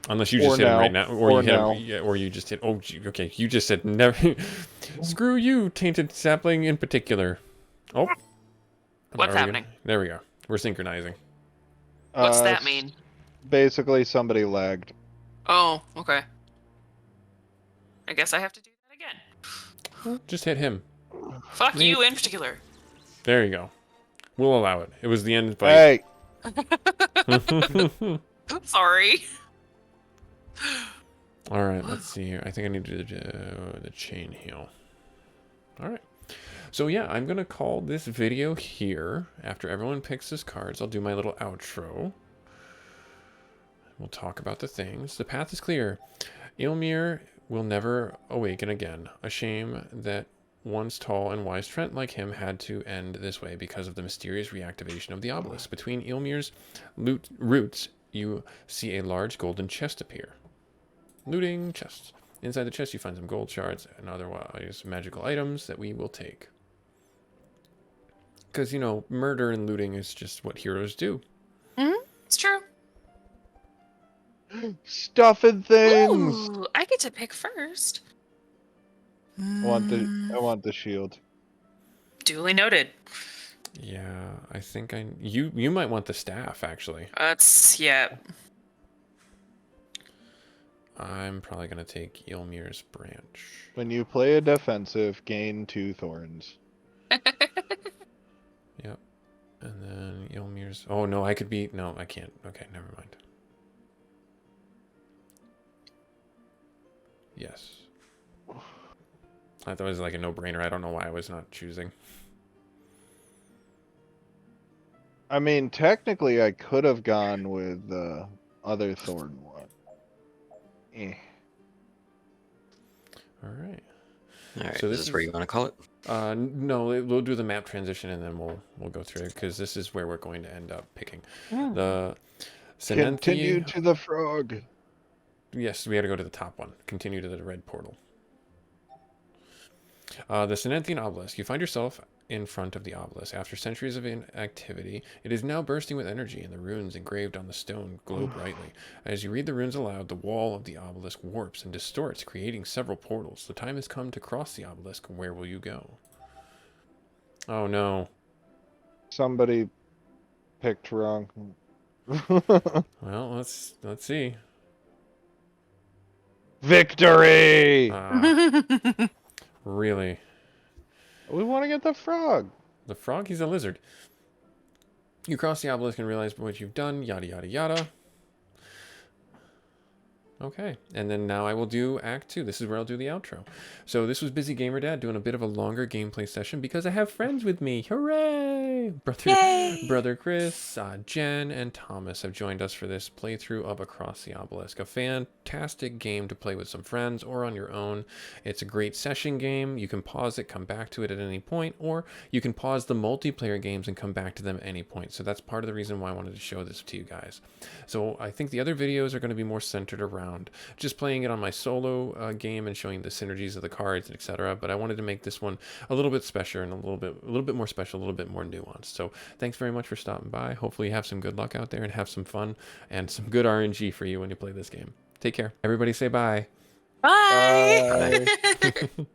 Unless you just hit him right now, or you hit him, yeah, or you just hit. Oh, okay. You just said never. Screw you, tainted sapling in particular. Oh, What's happening? There we go. We're synchronizing. What's that mean? Basically, somebody lagged. Oh, okay. I guess I have to do that again. Just hit him. Fuck you in particular. There you go. We'll allow it. It was the end fight. Hey, Sorry. All right, let's see here. I think I need to do the chain heal. All right. So yeah, I'm going to call this video here. After everyone picks his cards, I'll do my little outro. We'll talk about the things. The path is clear. Ilmir will never awaken again. A shame that once tall and wise Trent like him had to end this way because of the mysterious reactivation of the obelisk. Between Ilmir's roots, you see a large golden chest appear. Looting chest. Inside the chest, you find some gold shards and otherwise magical items that we will take. Because, you know, murder and looting is just what heroes do. It's true. Stuff and things. Ooh, I get to pick first. I want the shield. Duly noted. Yeah, I think you might want the staff, actually. Yeah. I'm probably going to take Ylmir's branch. When you play a defensive, gain 2 thorns. Yep. And then Ylmir's... Oh, no, I could be... No, I can't. Okay, never mind. Yes. I thought it was like a no-brainer. I don't know why I was not choosing. I mean, technically, I could have gone with the other thorn one. Eh. All right. All right, So is this this where is- you want to call it? No, we'll do the map transition and then we'll go through it because this is where we're going to end up picking the Continue Sinenthi. to the frog. Yes, we had to go to the top one. Continue to the red portal. The Sinenthian Obelisk. You find yourself in front of the obelisk. After centuries of inactivity, it is now bursting with energy, and the runes engraved on the stone glow brightly. As you read the runes aloud, the wall of the obelisk warps and distorts, creating several portals. The time has come to cross the obelisk. Where will you go? Oh no. Somebody picked wrong. Well, let's see. Victory! Really? We want to get the frog. The frog? He's a lizard. You cross the obelisk and realize what you've done. Yada, yada, yada. Okay. And then now I will do Act 2. This is where I'll do the outro. So this was Busy Gamer Dad doing a bit of a longer gameplay session because I have friends with me. Hooray! Brother Chris, Jen, and Thomas have joined us for this playthrough of Across the Obelisk. A fantastic game to play with some friends or on your own. It's a great session game. You can pause it, come back to it at any point, or you can pause the multiplayer games and come back to them at any point. So that's part of the reason why I wanted to show this to you guys. So I think the other videos are going to be more centered around just playing it on my solo game and showing the synergies of the cards, etc. But I wanted to make this one a little bit special and a little bit more special, a little bit more nuanced. So thanks very much for stopping by. Hopefully you have some good luck out there and have some fun and some good RNG for you when you play this game. Take care. Everybody say bye. Bye. Bye.